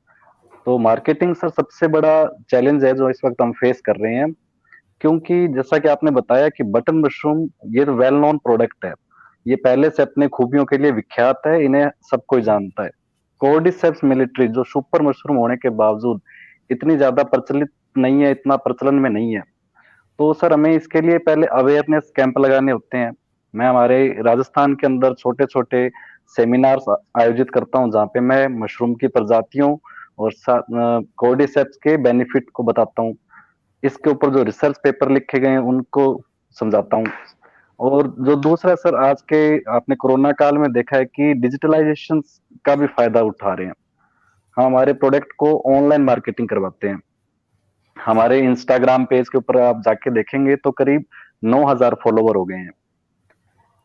तो मार्केटिंग सर सबसे बड़ा चैलेंज है जो इस वक्त हम फेस कर रहे हैं, क्योंकि जैसा कि आपने बताया कि बटन मशरूम ये वेल नोन प्रोडक्ट है, ये पहले से अपने खूबियों के लिए विख्यात है, इन्हें सब कोई जानता है। कोर्डिसेप्स मिलिट्री जो सुपर मशरूम होने के बावजूद इतनी ज्यादा प्रचलित नहीं है, इतना प्रचलन में नहीं है। तो सर हमें इसके लिए पहले अवेयरनेस कैंप लगाने होते हैं। मैं हमारे राजस्थान के अंदर छोटे छोटे सेमिनार्स आयोजित करता हूं जहाँ पे मैं मशरूम की प्रजातियों और कोर्डिसेप्स के बेनिफिट को बताता हूँ। इसके ऊपर जो रिसर्च पेपर लिखे गए हैं उनको समझाता हूँ। और जो दूसरा सर, आज के आपने कोरोना काल में देखा है कि डिजिटलाइजेशन का भी फायदा उठा रहे हैं। हम हमारे प्रोडक्ट को ऑनलाइन मार्केटिंग करवाते हैं। हमारे इंस्टाग्राम पेज के ऊपर आप जाके देखेंगे तो करीब 9,000 फॉलोवर हो गए हैं।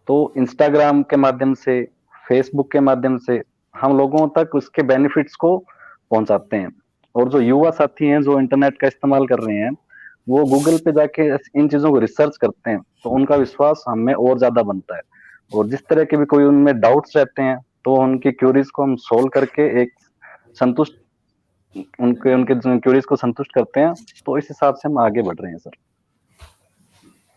तो इंस्टाग्राम के माध्यम से, फेसबुक के माध्यम से हम लोगों तक उसके बेनिफिट्स को पहुंचाते हैं। और जो युवा साथी हैं जो इंटरनेट का इस्तेमाल कर रहे हैं, वो गूगल पे जाके इन चीजों को रिसर्च करते हैं, तो उनका विश्वास हमें और ज्यादा बनता है। और जिस तरह के भी कोई उनमें डाउट्स रहते हैं तो उनकी क्यूरीज को हम सोल्व करके एक संतुष्ट उनके उनके क्यूरीज को संतुष्ट करते हैं। तो इस हिसाब से हम आगे बढ़ रहे हैं सर।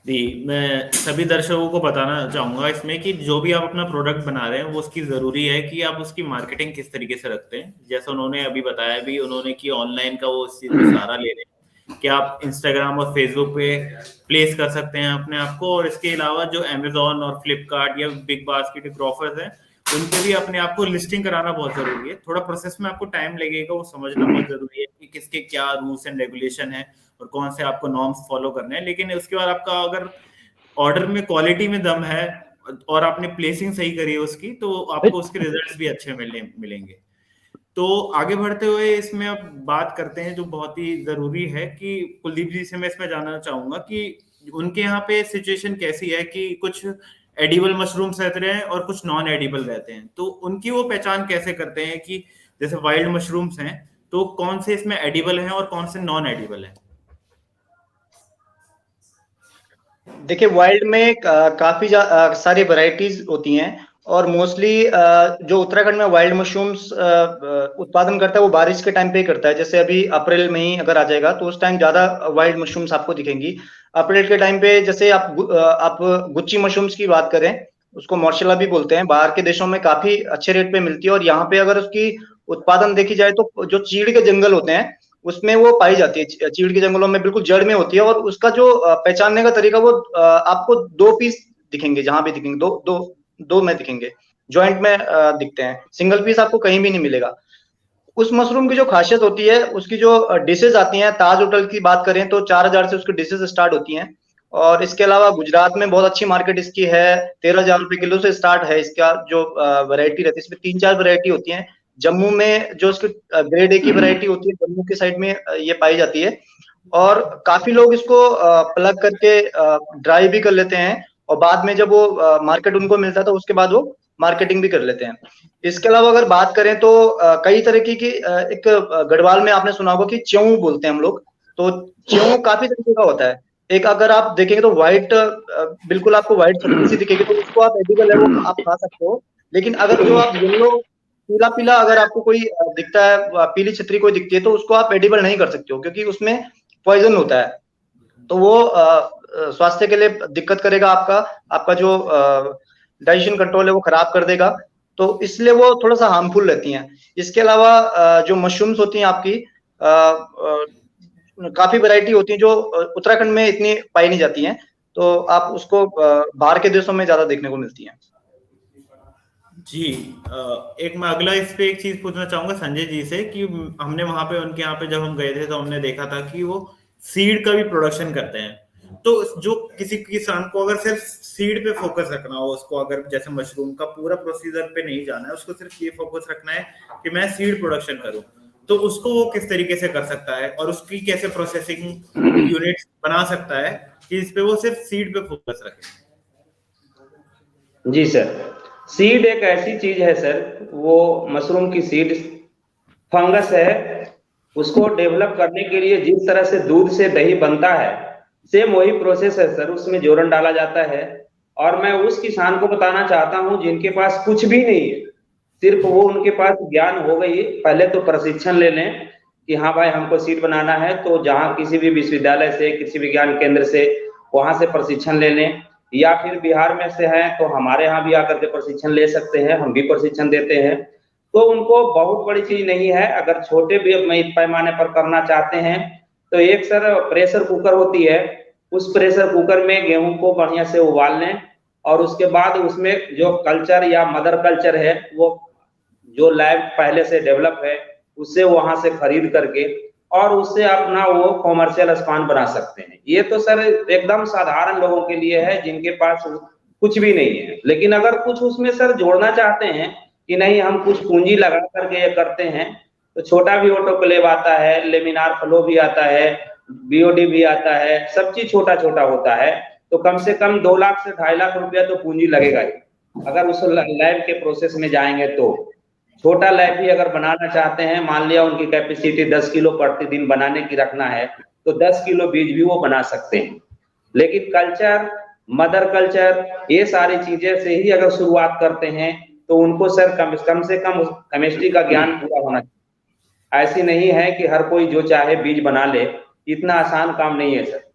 जी, मैं सभी दर्शकों को बताना चाहूंगा इसमें कि जो भी आप अपना प्रोडक्ट बना रहे हैं वो उसकी जरूरी है कि आप उसकी मार्केटिंग किस तरीके से रखते हैं। जैसे उन्होंने अभी बताया भी उन्होंने कि ऑनलाइन का वो उस चीज में सहारा ले रहे हैं कि आप इंस्टाग्राम और फेसबुक पे प्लेस कर सकते हैं अपने आप को। और इसके अलावा जो अमेजोन और फ्लिपकार्ट या बिग बास्केट ग्रोफर्स हैं उन पे भी अपने आप को लिस्टिंग कराना बहुत जरूरी है। थोड़ा प्रोसेस में आपको टाइम लगेगा, वो समझना बहुत जरूरी है कि किसके क्या रूल्स एंड रेगुलेशन है और कौन से आपको नॉर्म्स फॉलो करने हैं। लेकिन उसके बाद आपका अगर ऑर्डर में क्वालिटी में दम है और आपने प्लेसिंग सही करी है उसकी, तो आपको उसके रिजल्ट्स भी अच्छे मिलेंगे। तो आगे बढ़ते हुए इसमें अब बात करते हैं जो बहुत ही जरूरी है कि कुलदीप जी से मैं इसमें जानना चाहूंगा कि उनके यहाँ पे सिचुएशन कैसी है कि कुछ एडिबल मशरूम्स रहते हैं और कुछ नॉन एडिबल रहते हैं। तो उनकी वो पहचान कैसे करते हैं कि जैसे वाइल्ड मशरूम्स हैं तो कौन से इसमें एडिबल हैं और कौन से नॉन एडिबल हैं? देखिए, वाइल्ड में काफी सारी वैरायटीज होती हैं और मोस्टली जो उत्तराखंड में वाइल्ड मशरूम्स उत्पादन करता है वो बारिश के टाइम पे ही करता है। जैसे अभी अप्रैल में ही अगर आ जाएगा तो उस टाइम ज्यादा वाइल्ड मशरूम्स आपको दिखेंगी। अप्रैल के टाइम पे जैसे आप गुच्ची मशरूम्स की बात करें, उसको मॉर्शला भी बोलते हैं, बाहर के देशों में काफी अच्छे रेट पे मिलती है। और यहाँ पे अगर उसकी उत्पादन देखी जाए तो जो चीड़ के जंगल होते हैं उसमें वो पाई जाती है। चीड़ के जंगलों में बिल्कुल जड़ में होती है और उसका जो पहचानने का तरीका वो आपको 2 पीस दिखेंगे, जहां भी दिखेंगे दो में दिखेंगे, जॉइंट में दिखते हैं, सिंगल पीस आपको कहीं भी नहीं मिलेगा। उस मशरूम की जो खासियत होती है, उसकी जो डिशेज आती हैं, ताज होटल की बात करें तो 4,000 से उसकी डिशेज स्टार्ट होती हैं। और इसके अलावा गुजरात में बहुत अच्छी मार्केट इसकी है, 13,000 रुपए किलो से स्टार्ट है इसका जो वैरायटी रहती है। इसमें 3-4 वैरायटी होती हैं। जम्मू में जो उसकी ग्रेड ए की वैरायटी होती है, जम्मू की साइड में ये पाई जाती है। और काफी लोग इसको प्लग करके ड्राई भी कर लेते हैं और बाद में जब वो मार्केट उनको मिलता है तो उसके बाद वो मार्केटिंग भी कर लेते हैं। इसके अलावा अगर बात करें तो कई तरह की एक गढ़वाल में आपने सुना होगा कि च्यों बोलते हैं हम लोग। तो च्यों काफी तरीके का होता है। एक अगर आप देखेंगे तो व्हाइट, बिल्कुल आपको व्हाइट सब्जी सी दिखेगी तो उसको आप एडिबल है वो आप खा सकते हो। लेकिन अगर जो आप येलो पीला पीला अगर आपको कोई दिखता है, पीली छतरी कोई दिखती है, तो उसको आप एडिबल नहीं कर सकते हो क्योंकि उसमें पॉइजन होता है। तो वो स्वास्थ्य के लिए दिक्कत करेगा, आपका जो डाइजेशन कंट्रोल है वो खराब कर देगा। तो इसलिए वो थोड़ा सा हार्मफुल रहती हैं। इसके अलावा जो मशरूम्स होती हैं आपकी काफी वैरायटी होती है जो उत्तराखंड में इतनी पाई नहीं जाती हैं, तो आप उसको बाहर के देशों में ज्यादा देखने को मिलती हैं। जी, एक मैं अगला इस पे एक चीज पूछना चाहूंगा संजय जी से कि हमने वहां पे उनके यहाँ पे जब हम गए थे तो हमने देखा था कि वो सीड का भी प्रोडक्शन करते हैं। तो जो किसी किसान को अगर सिर्फ सीड पे फोकस रखना हो, उसको अगर जैसे मशरूम का पूरा प्रोसीजर पे नहीं जाना है, उसको सिर्फ ये फोकस रखना है कि मैं सीड प्रोडक्शन करूं, तो उसको वो किस तरीके से कर सकता है और उसकी कैसे प्रोसेसिंग यूनिट बना सकता है कि इस पे वो सिर्फ सीड पे फोकस रखे? जी सर, सीड एक ऐसी चीज है सर, वो मशरूम की सीड फंगस है, उसको डेवलप करने के लिए जिस तरह से दूध से दही बनता है, सेम वही प्रोसेस है सर, उसमें जोरन डाला जाता है। और मैं उस किसान को बताना चाहता हूं जिनके पास कुछ भी नहीं है, सिर्फ वो उनके पास ज्ञान हो गई, पहले तो प्रशिक्षण ले लें कि हाँ भाई हमको सीड बनाना है, तो जहाँ किसी भी विश्वविद्यालय से, किसी विज्ञान केंद्र से, वहां से प्रशिक्षण ले लें, या फिर बिहार में से हैं तो हमारे यहाँ भी आकर के प्रशिक्षण ले सकते हैं, हम भी प्रशिक्षण देते हैं। तो उनको बहुत बड़ी चीज नहीं है, अगर छोटे भी पैमाने पर करना चाहते हैं तो एक सर प्रेशर कुकर होती है, उस प्रेशर कुकर में गेहूं को बढ़िया से उबाल लें, और उसके बाद उसमें जो कल्चर या मदर कल्चर है, वो जो लैब पहले से डेवलप है उससे वहां से खरीद करके और उससे अपना वो कॉमर्शियल स्पान बना सकते हैं। ये तो सर एकदम साधारण लोगों के लिए है जिनके पास कुछ भी नहीं है। लेकिन अगर कुछ उसमें सर जोड़ना चाहते हैं कि नहीं हम कुछ पूंजी लगा करके ये करते हैं, तो छोटा भी ऑटोक्लेव आता है, लेमिनार फ्लो भी आता है, बीओडी भी आता है, सब चीज छोटा छोटा होता है। तो कम से कम 2 लाख से 2.5 लाख रुपया तो पूंजी लगेगा ही अगर उस लैब के प्रोसेस में जाएंगे। तो छोटा लैब भी अगर बनाना चाहते हैं, मान लिया उनकी कैपेसिटी 10 किलो प्रतिदिन बनाने की रखना है, तो 10 किलो बीज भी वो बना सकते हैं। लेकिन कल्चर, मदर कल्चर, ये सारी चीजें से ही अगर शुरुआत करते हैं तो उनको सर कम से कम केमिस्ट्री का ज्ञान पूरा होना चाहिए। ऐसी नहीं है कि हर कोई जो चाहे बीज बना ले, इतना आसान काम नहीं है सर।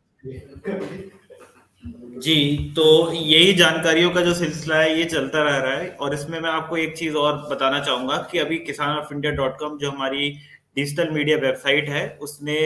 जी, तो यही जानकारियों का जो सिलसिला है ये चलता रह रहा है। और इसमें मैं आपको एक चीज और बताना चाहूंगा कि अभी kisanofIndia.com जो हमारी डिजिटल मीडिया वेबसाइट है, उसने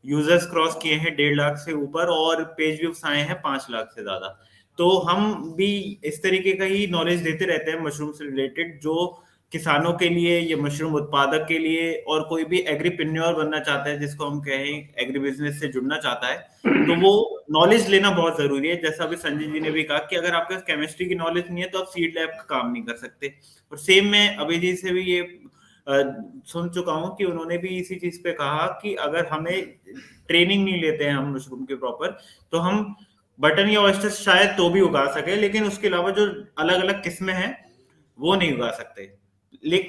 यूजर्स क्रॉस किए हैं 1.5 लाख से ऊपर और पेज व्यूज आए हैं 5 लाख से ज्यादा। तो हम भी इस तरीके का ही नॉलेज देते रहते हैं मशरूम से रिलेटेड, जो किसानों के लिए, ये मशरूम उत्पादक के लिए, और कोई भी एग्रीप्रेन्योर बनना चाहता है, जिसको हम कहें एग्री बिजनेस से जुड़ना चाहता है, तो वो नॉलेज लेना बहुत जरूरी है। जैसा अभी संजय जी ने भी कहा कि अगर आपके पास केमिस्ट्री की नॉलेज नहीं है तो आप सीड लैब का काम नहीं कर सकते। और सेम मैं अभी जी से भी ये सुन चुका हूँ कि उन्होंने भी इसी चीज पे कहा कि अगर हमें ट्रेनिंग नहीं लेते हैं हम मशरूम के प्रॉपर, तो हम बटन या ऑयस्टर शायद तो भी उगा सके, लेकिन उसके अलावा जो अलग अलग किस्में हैं वो नहीं उगा सकते।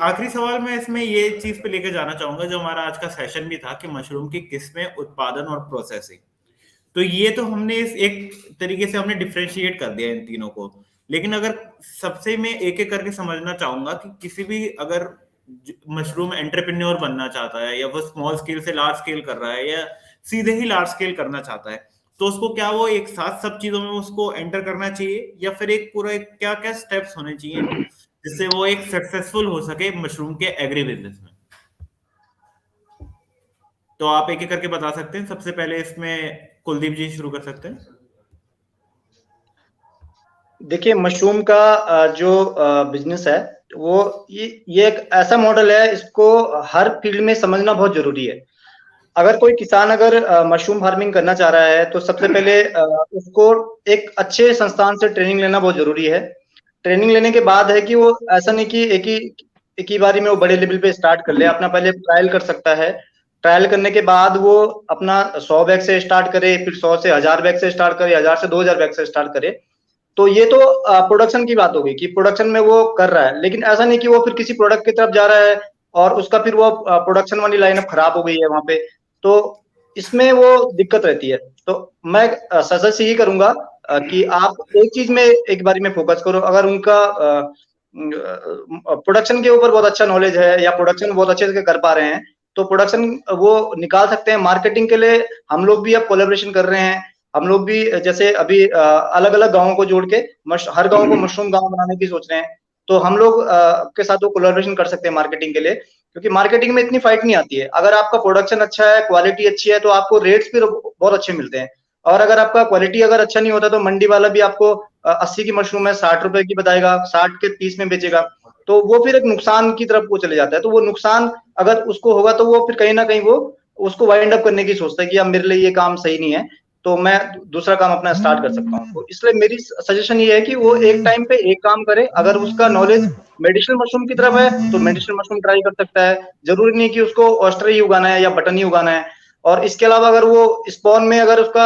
आखिरी सवाल मैं इसमें ये चीज पे लेकर जाना चाहूंगा, जो हमारा आज का सेशन भी था, कि मशरूम की किस्में, उत्पादन और प्रोसेसिंग। तो ये तो हमने एक तरीके से हमने डिफरेंशिएट कर दिया इन तीनों को। लेकिन अगर सबसे मैं एक एक करके समझना चाहूंगा कि किसी भी अगर मशरूम एंटरप्रेन्योर बनना चाहता है, या वो स्मॉल स्केल से लार्ज स्केल कर रहा है, या सीधे ही लार्ज स्केल करना चाहता है, तो उसको क्या वो एक साथ सब चीजों में उसको एंटर करना चाहिए, या फिर एक पूरा क्या क्या स्टेप्स होने चाहिए जिससे वो एक सक्सेसफुल हो सके मशरूम के एग्री बिजनेस में? तो आप एक एक करके बता सकते हैं। सबसे पहले इसमें कुलदीप जी शुरू कर सकते हैं। देखिए, मशरूम का जो बिजनेस है वो ये एक ऐसा मॉडल है, इसको हर फील्ड में समझना बहुत जरूरी है। अगर कोई किसान अगर मशरूम फार्मिंग करना चाह रहा है तो सबसे पहले उसको एक अच्छे संस्थान से ट्रेनिंग लेना बहुत जरूरी है। ट्रेनिंग लेने के बाद है कि वो ऐसा नहीं कि एक ही बारी में वो बड़े लेवल पे स्टार्ट कर ले, अपना पहले ट्रायल कर सकता है। ट्रायल करने के बाद वो अपना 100 बैग से स्टार्ट करे, फिर 100 से 1000 बैग से स्टार्ट करे, 1000 से 2000 बैग से स्टार्ट करे। तो ये तो प्रोडक्शन की बात होगी कि प्रोडक्शन में वो कर रहा है, लेकिन ऐसा नहीं कि वो फिर किसी प्रोडक्ट की तरफ जा रहा है और उसका फिर वो प्रोडक्शन वाली लाइनअप खराब हो गई है वहां पे, तो इसमें वो दिक्कत रहती है। तो मैं सजेस्ट यही करूंगा कि आप एक चीज में एक बारी में फोकस करो। अगर उनका प्रोडक्शन के ऊपर बहुत अच्छा नॉलेज है या प्रोडक्शन बहुत अच्छे से कर पा रहे हैं, तो प्रोडक्शन वो निकाल सकते हैं। मार्केटिंग के लिए हम लोग भी अब कोलैबोरेशन कर रहे हैं। हम लोग भी जैसे अभी अलग अलग गांवों को जोड़ के हर गांव को मशरूम गांव बनाने की सोच रहे हैं, तो हम लोग के साथ वो कोलैबोरेशन कर सकते हैं मार्केटिंग के लिए, क्योंकि मार्केटिंग में इतनी फाइट नहीं आती है। अगर आपका प्रोडक्शन अच्छा है, क्वालिटी अच्छी है, तो आपको रेट्स भी बहुत अच्छे मिलते हैं। और अगर आपका क्वालिटी अगर अच्छा नहीं होता तो मंडी वाला भी आपको 80 की मशरूम है 60 रुपए की बताएगा, 60 के 30 में बेचेगा, तो वो फिर एक नुकसान की तरफ वो चले जाता है। तो वो नुकसान अगर उसको होगा तो वो फिर कहीं ना कहीं वो उसको वाइंड अप करने की सोचता है कि अब मेरे लिए ये काम सही नहीं है, तो मैं दूसरा काम अपना स्टार्ट कर सकता हूँ। तो इसलिए मेरी सजेशन ये है कि वो एक टाइम पे एक काम करे। अगर उसका नॉलेज मेडिसिनल मशरूम की तरफ है तो मेडिसिनल मशरूम ट्राई कर सकता है। जरूरी नहीं कि उसको ऑयस्टर ही उगाना है या बटन ही उगाना है। और इसके अलावा अगर वो स्पॉन में अगर उसका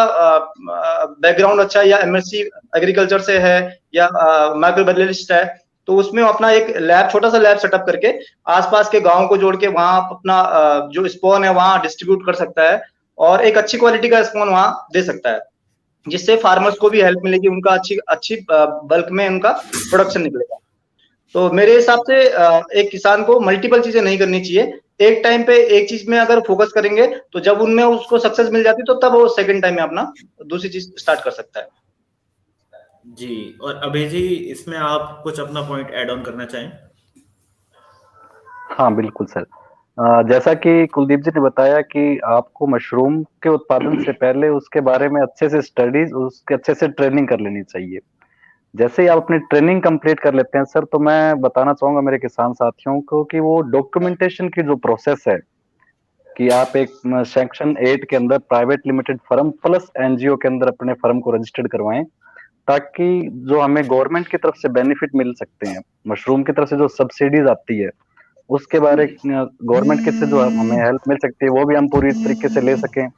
बैकग्राउंड अच्छा है या एमएससी एग्रीकल्चर से है या माइक्रोबायोलॉजिस्ट है, तो उसमें अपना एक लैब, छोटा सा लैब सेटअप करके आसपास के गांव को जोड़ के वहां अपना जो स्पॉन है वहां डिस्ट्रीब्यूट कर सकता है और एक अच्छी क्वालिटी का स्पॉन वहां दे सकता है, जिससे फार्मर्स को भी हेल्प मिलेगी, उनका अच्छी बल्क में उनका प्रोडक्शन निकलेगा। तो मेरे हिसाब से एक किसान को मल्टीपल चीजें नहीं करनी चाहिए, एक टाइम पे एक चीज में अगर फोकस करेंगे तो जब उनमें उसको सक्सेस मिल जाती है तो तब वो सेकंड टाइम में अपना दूसरी चीज स्टार्ट कर सकता है। जी, और अभय जी, इसमें आप कुछ अपना पॉइंट ऐड ऑन करना चाहें? हाँ बिल्कुल सर। जैसा कि कुलदीप जी ने बताया कि आपको मशरूम के उत्पादन से पहले उसके बारे में अच्छे से स्टडीज, उसके अच्छे से ट्रेनिंग कर लेनी चाहिए। जैसे ही आप अपनी ट्रेनिंग कंप्लीट कर लेते हैं सर, तो मैं बताना चाहूंगा मेरे किसान साथियों को कि वो डॉक्यूमेंटेशन की जो प्रोसेस है कि आप एक सेक्शन 8 के अंदर private limited firm plus NGO के अंदर अपने फर्म को रजिस्टर्ड करवाएं, ताकि जो हमें गवर्नमेंट की तरफ से बेनिफिट मिल सकते हैं, मशरूम की तरफ से जो सब्सिडीज आती है उसके बारे गवर्नमेंट के से जो हमें हेल्प मिल सकती है वो भी हम पूरी तरीके से ले सकें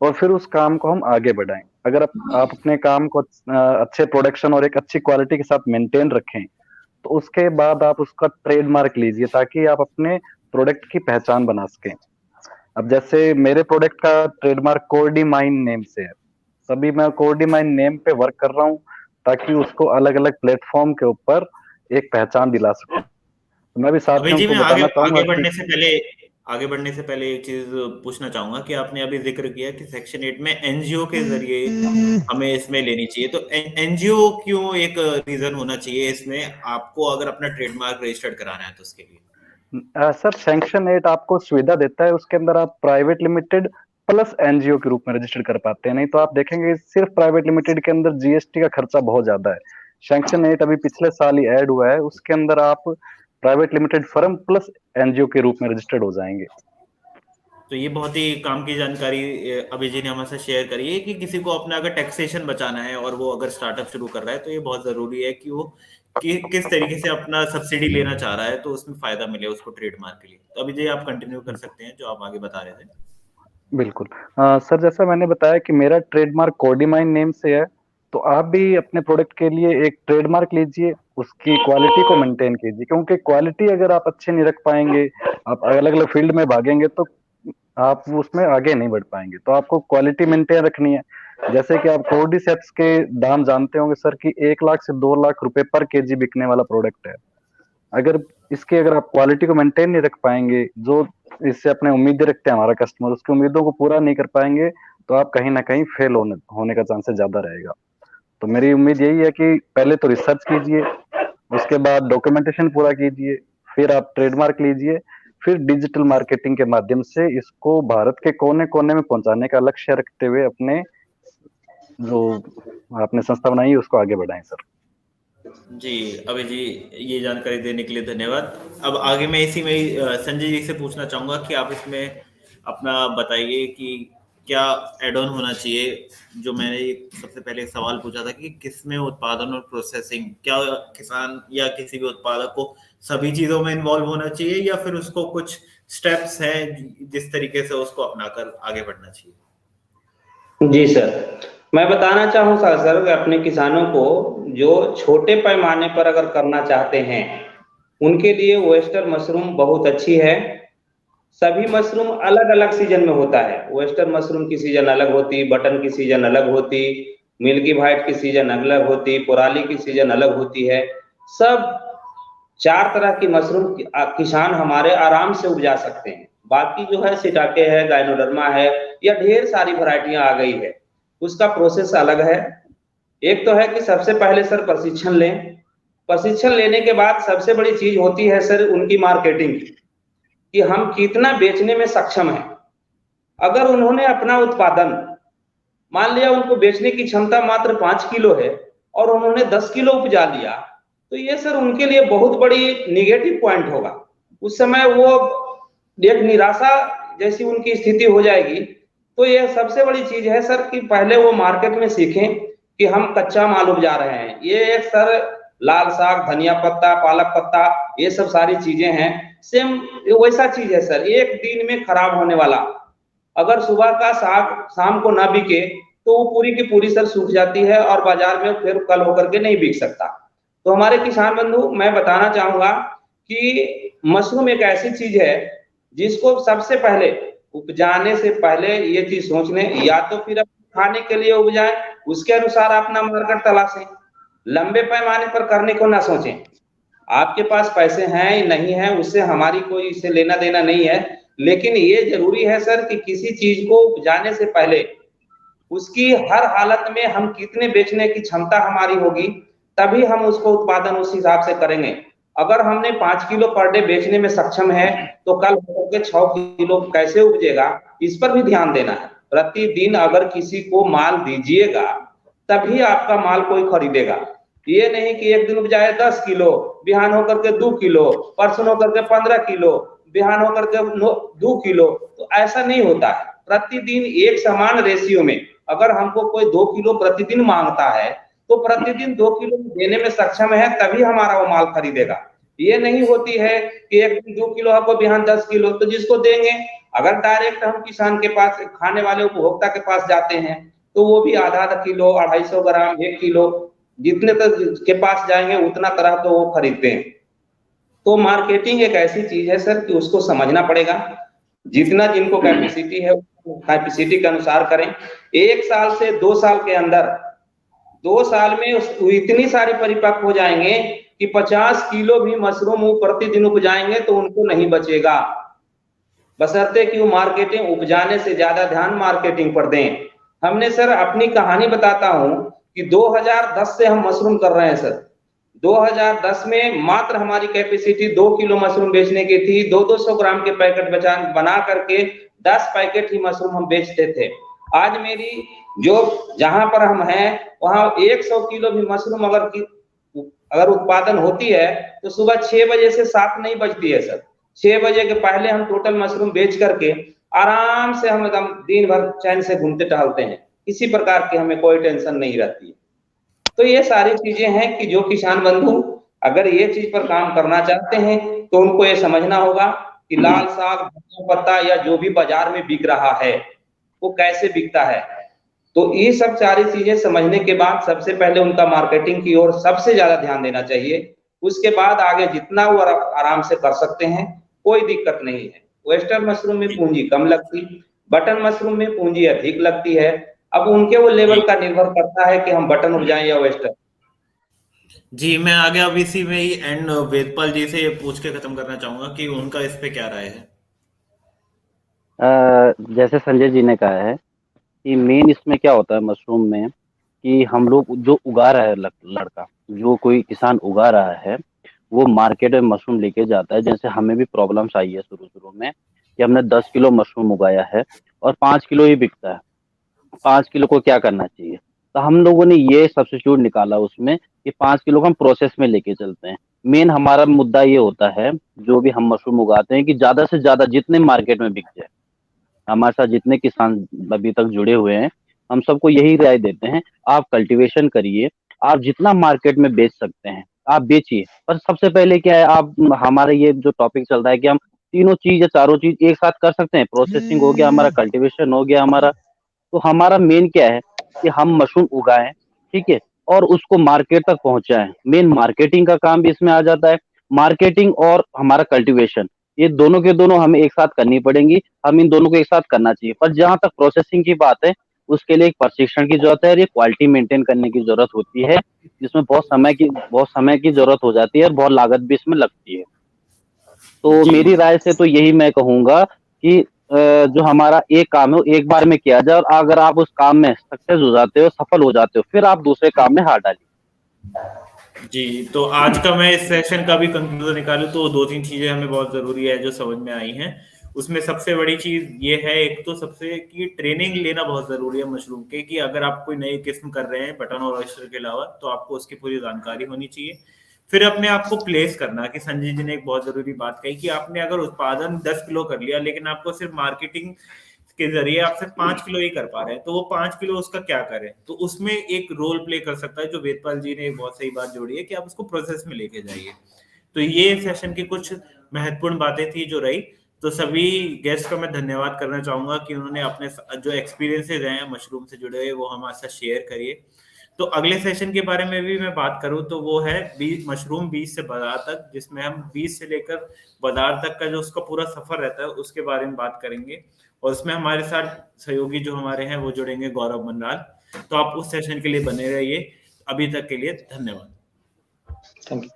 और फिर उस काम को हम आगे बढ़ाएं। अगर आप अपने काम को अच्छे प्रोडक्शन और एक अच्छी क्वालिटी के साथ मेंटेन रखें तो उसके बाद आप उसका ट्रेडमार्क लीजिए ताकि आप अपने प्रोडक्ट की पहचान बना सकें। अब जैसे मेरे प्रोडक्ट का ट्रेडमार्क कोर्डी माइन नेम से है, तभी मैं कोर्डी माइन नेम पे वर्क कर रहा हूँ ताकि उसको अलग अलग प्लेटफॉर्म के ऊपर एक पहचान दिला सकूं। तो मैं भी अभय साथियों जी, को मैं बताना चाहूंगा आगे बढ़ने से पहले एक चीज पूछना चाहूंगा कि आपने अभी जिक्र किया कि सेक्शन 8 में एनजीओ के जरिए हमें इसमें लेनी चाहिए, तो एनजीओ क्यों एक रीजन होना चाहिए इसमें आपको अगर अपना ट्रेडमार्क रजिस्टर्ड कराना है तो उसके लिए? सर सेक्शन 8 आपको सुविधा देता है, उसके अंदर आप प्राइवेट लिमिटेड प्लस एनजीओ के रूप में रजिस्टर कर पाते हैं। नहीं तो आप देखेंगे सिर्फ प्राइवेट लिमिटेड के अंदर जीएसटी का खर्चा बहुत ज्यादा है। सेक्शन 8 अभी पिछले साल ही ऐड हुआ है, उसके अंदर आप private limited firm plus NGO के रूप में रजिस्टर्ड हो जाएंगे। तो ये बहुत ही काम की जानकारी अभय जी ने हमारे साथ शेयर करी है कि किसी को अपना अगर टैक्सेशन बचाना है और वो अगर स्टार्टअप शुरू कर रहा है तो ये बहुत जरूरी है कि वो किस तरीके से अपना सब्सिडी लेना चाह रहा है तो उसमें फायदा मिले उसको ट्रेडमार्क के लिए। तो अभय जी आप कंटिन्यू कर सकते हैं जो आप आगे बता रहे थे। बिल्कुल। सर जैसा मैंने बताया कि मेरा ट्रेडमार्क कोर्डिमाइन नेम से है, तो आप भी अपने प्रोडक्ट के लिए एक ट्रेडमार्क लीजिए, उसकी क्वालिटी को मेंटेन कीजिए, क्योंकि क्वालिटी अगर आप अच्छे नहीं रख पाएंगे, आप अलग अलग फील्ड में भागेंगे तो आप उसमें आगे नहीं बढ़ पाएंगे। तो आपको क्वालिटी मेंटेन रखनी है। जैसे कि आप कोर्डिसेप्स के दाम जानते होंगे सर कि 1 लाख से 2 लाख रुपए पर केजी बिकने वाला प्रोडक्ट है। अगर आप क्वालिटी को मेंटेन नहीं रख पाएंगे, जो इससे अपने उम्मीदें रखते हैं हमारा कस्टमर, उसकी उम्मीदों को पूरा नहीं कर पाएंगे, तो आप कहीं ना कहीं फेल होने का चांसेस ज्यादा रहेगा। तो मेरी उम्मीद यही है कि पहले तो रिसर्च कीजिए, उसके बाद डॉक्यूमेंटेशन पूरा कीजिए, फिर आप ट्रेडमार्क लीजिए, फिर डिजिटल मार्केटिंग के माध्यम से इसको भारत के कोने कोने में पहुंचाने का लक्ष्य रखते हुए अपने जो आपने संस्था बनाई है उसको आगे बढ़ाएं सर। जी अभय जी, ये जानकारी देने के लिए धन्यवाद। अब आगे मैं इसी में संजय जी से पूछना चाहूंगा कि आप इसमें अपना बताइए कि क्या एड ऑन होना चाहिए। जो मैंने सबसे पहले एक सवाल पूछा था कि किसमें उत्पादन और प्रोसेसिंग, क्या किसान या किसी भी उत्पादक को सभी चीजों में इन्वॉल्व होना चाहिए या फिर उसको कुछ स्टेप्स हैं जिस तरीके से उसको अपनाकर आगे बढ़ना चाहिए? जी सर, मैं बताना चाहूँगा सर अपने किसानों को जो छोटे पैमाने पर अगर करना चाहते हैं उनके लिए वेस्टर्न मशरूम बहुत अच्छी है। सभी मशरूम अलग अलग सीजन में होता है। वेस्टर्न मशरूम की सीजन अलग होती, बटन की सीजन अलग होती, मिल्की वाइट की सीजन अलग होती, पोराली की सीजन अलग होती है। सब 4 तरह की मशरूम किसान हमारे आराम से उपजा सकते हैं। बाकी जो है सिटाके है, गाइनोडर्मा है, या ढेर सारी वैरायटियां आ गई है, उसका प्रोसेस अलग है। एक तो है कि सबसे पहले सर प्रशिक्षण लें। प्रशिक्षण लेने के बाद सबसे बड़ी चीज होती है सर उनकी मार्केटिंग, कि हम कितना बेचने में सक्षम हैं। अगर उन्होंने अपना उत्पादन, मान लिया उनको बेचने की क्षमता मात्र 5 किलो है और उन्होंने 10 किलो उपजा लिया, तो ये सर उनके लिए बहुत बड़ी निगेटिव पॉइंट होगा। उस समय वो एक निराशा जैसी उनकी स्थिति हो जाएगी। तो ये सबसे बड़ी चीज है सर कि पहले वो मार्केट में सीखें कि हम कच्चा माल उपजा रहे हैं। ये एक सर लाल साग, धनिया पत्ता, पालक पत्ता, ये सब सारी चीजें हैं। सेम वैसा चीज है सर, एक दिन में खराब होने वाला। अगर सुबह का साग शाम को ना बिके तो वो पूरी की पूरी सर सूख जाती है और बाजार में फिर कल होकर के नहीं बिक सकता। तो हमारे किसान बंधु, मैं बताना चाहूंगा कि मशरूम एक ऐसी चीज है जिसको सबसे पहले उपजाने से पहले ये चीज सोच लें, या तो फिर खाने के लिए उपजाए, उसके अनुसार अपना मार्केट तलाशें, लंबे पैमाने पर करने को ना सोचें। आपके पास पैसे हैं नहीं है उससे हमारी कोई इससे लेना देना नहीं है, लेकिन ये जरूरी है सर कि किसी चीज को उपजाने से पहले उसकी हर हालत में हम कितने बेचने की क्षमता हमारी होगी, तभी हम उसको उत्पादन उस हिसाब से करेंगे। अगर हमने 5 किलो पर डे बेचने में सक्षम है तो कल होकर 6 किलो कैसे उपजेगा, इस पर भी ध्यान देना है। प्रतिदिन अगर किसी को माल दीजिएगा तभी आपका माल कोई खरीदेगा। ये नहीं कि एक दिन उपजाए 10 किलो, बिहान होकर के 2 किलो, परसों होकर के 15 किलो, बिहान होकर के 2 किलो, तो ऐसा नहीं होता है। प्रतिदिन एक समान रेशियो में अगर हमको कोई 2 किलो प्रतिदिन मांगता है तो प्रतिदिन 2 किलो देने में सक्षम है तभी हमारा वो माल खरीदेगा। ये नहीं होती है कि एक दिन 2 किलो आपको, बिहान 10 किलो, तो जिसको देंगे, अगर डायरेक्ट हम किसान के पास, खाने वाले उपभोक्ता के पास जाते हैं तो वो भी आधा किलो, 250 ग्राम, 1 किलो, जितने तक के पास जाएंगे उतना तरह तो वो खरीदते हैं। तो मार्केटिंग एक ऐसी चीज है सर कि उसको समझना पड़ेगा। जितना जिनको कैपेसिटी है कैपेसिटी के अनुसार करें। 1 साल से 2 साल के अंदर, 2 साल में इतनी सारी परिपक्व हो जाएंगे कि 50 किलो भी मशरूम प्रतिदिन उपजाएंगे तो उनको नहीं बचेगा, बशर्ते कि वो मार्केटिंग, उपजाने से ज्यादा ध्यान मार्केटिंग पर दें। हमने सर अपनी कहानी बताता हूं कि 2010 से हम मशरूम कर रहे हैं सर। 2010 में मात्र हमारी कैपेसिटी 2 किलो मशरूम बेचने की थी। 200 ग्राम के पैकेट बना करके 10 पैकेट ही मशरूम हम बेचते थे। आज मेरी जो जहां पर हम हैं वहां 100 किलो भी मशरूम अगर उत्पादन होती है तो सुबह 6 बजे से 7 नहीं बजती है सर। 6 बजे के पहले हम टोटल मशरूम बेच करके आराम से हम एकदम दिन भर चैन से घूमते टहलते हैं, किसी प्रकार की हमें कोई टेंशन नहीं रहती है। तो ये सारी चीजें हैं कि जो किसान बंधु अगर ये चीज पर काम करना चाहते हैं तो उनको ये समझना होगा कि लाल साग, धनिया पत्ता या जो भी बाजार में बिक रहा है वो कैसे बिकता है। तो ये सब सारी चीजें समझने के बाद सबसे पहले उनका मार्केटिंग की ओर सबसे ज्यादा ध्यान देना चाहिए। उसके बाद आगे जितना वो आराम से कर सकते हैं, कोई दिक्कत नहीं है। वेस्टर्न मशरूम में पूंजी कम लगती, बटन मशरूम में पूंजी अधिक लगती है। अब उनके वो लेवल का निर्भर करता है कि हम बटन उपजाएं या वेस्टर्न। जी, मैं आगे अब इसी में ही एंड वेदपाल जी से पूछ के खत्म करना चाहूंगा कि उनका इस पे क्या राय है। जैसे संजय जी ने कहा है कि मेन इसमें क्या होता है मशरूम में, कि हम लोग जो उगा रहा है लड़का, जो कोई किसान उगा रहा है, वो मार्केट में मशरूम लेके जाता है। जैसे हमें भी प्रॉब्लम्स आई है शुरू में कि हमने 10 किलो मशरूम उगाया है और 5 किलो ही बिकता है। 5 किलो को क्या करना चाहिए, तो हम लोगों ने ये सब्स्टिट्यूट निकाला उसमें कि 5 किलो को हम प्रोसेस में लेके चलते हैं। मेन हमारा मुद्दा ये होता है, जो भी हम मशरूम उगाते हैं, कि ज्यादा से ज्यादा जितने मार्केट में बिक जाए। हमारे साथ जितने किसान अभी तक जुड़े हुए हैं, हम सबको यही राय देते हैं, आप कल्टीवेशन करिए, आप जितना मार्केट में बेच सकते हैं आप बेचिए। पर सबसे पहले क्या है, आप हमारा ये जो टॉपिक चल रहा है कि हम तीनों चीज या चारों चीज एक साथ कर सकते हैं। प्रोसेसिंग हो गया हमारा, कल्टीवेशन हो गया हमारा। तो हमारा मेन क्या है कि हम मशरूम उगाएं, ठीक है, और उसको मार्केट तक पहुंचाएं। मेन मार्केटिंग का काम भी इसमें आ जाता है। मार्केटिंग और हमारा कल्टीवेशन, ये दोनों के दोनों हमें एक साथ करनी पड़ेंगी। हम इन दोनों को एक साथ करना चाहिए। पर जहां तक प्रोसेसिंग की बात है, उसके लिए एक प्रशिक्षण की जरूरत है और ये क्वालिटी मेंटेन करने की जरूरत होती है, जिसमें बहुत समय की जरूरत हो जाती है और बहुत लागत भी इसमें लगती है। तो मेरी राय से तो यही मैं कहूंगा कि जो हमारा एक काम है वो एक बार में किया जाए, और अगर आप उस काम में सक्सेस हो जाते हो, सफल हो जाते हो, फिर आप दूसरे काम में हाथ डालिए। जी, तो आज का मैं इस सेशन का भी कंक्लूजन निकालूं तो 2-3 चीजें हमें बहुत जरूरी है जो समझ में आई हैं। उसमें सबसे बड़ी चीज ये है, एक तो सबसे कि ट्रेनिंग लेना बहुत जरूरी है मशरूम के, कि अगर आप कोई नई किस्म कर रहे हैं बटन और ऑयस्टर के अलावा, तो आपको उसकी पूरी जानकारी होनी चाहिए। फिर अपने आप को प्लेस करना, कि संजय जी ने एक बहुत जरूरी बात कही कि आपने अगर उत्पादन 10 किलो कर लिया लेकिन आपको सिर्फ मार्केटिंग के जरिए आप सिर्फ 5 किलो ही कर पा रहे हैं, तो वो 5 किलो उसका क्या करें। तो उसमें एक रोल प्ले कर सकता है, जो वेदपाल जी ने एक बहुत सही बात जोड़ी है, कि आप उसको प्रोसेस में लेके जाइए। तो ये सेशन की कुछ महत्वपूर्ण बातें थी जो रही। तो सभी गेस्ट का मैं धन्यवाद करना चाहूंगा कि उन्होंने अपने जो एक्सपीरियंसेस हैं मशरूम से जुड़े हुए वो हमारे साथ शेयर करिए। तो अगले सेशन के बारे में भी मैं बात करूं तो वो है मशरूम बीज से बाजार तक, जिसमें हम बीज से लेकर बाजार तक का जो उसका पूरा सफर रहता है उसके बारे में बात करेंगे। और उसमें हमारे साथ सहयोगी जो हमारे हैं वो जुड़ेंगे, गौरव मनराल। तो आप उस सेशन के लिए बने रहिए। अभी तक के लिए धन्यवाद। Thank you.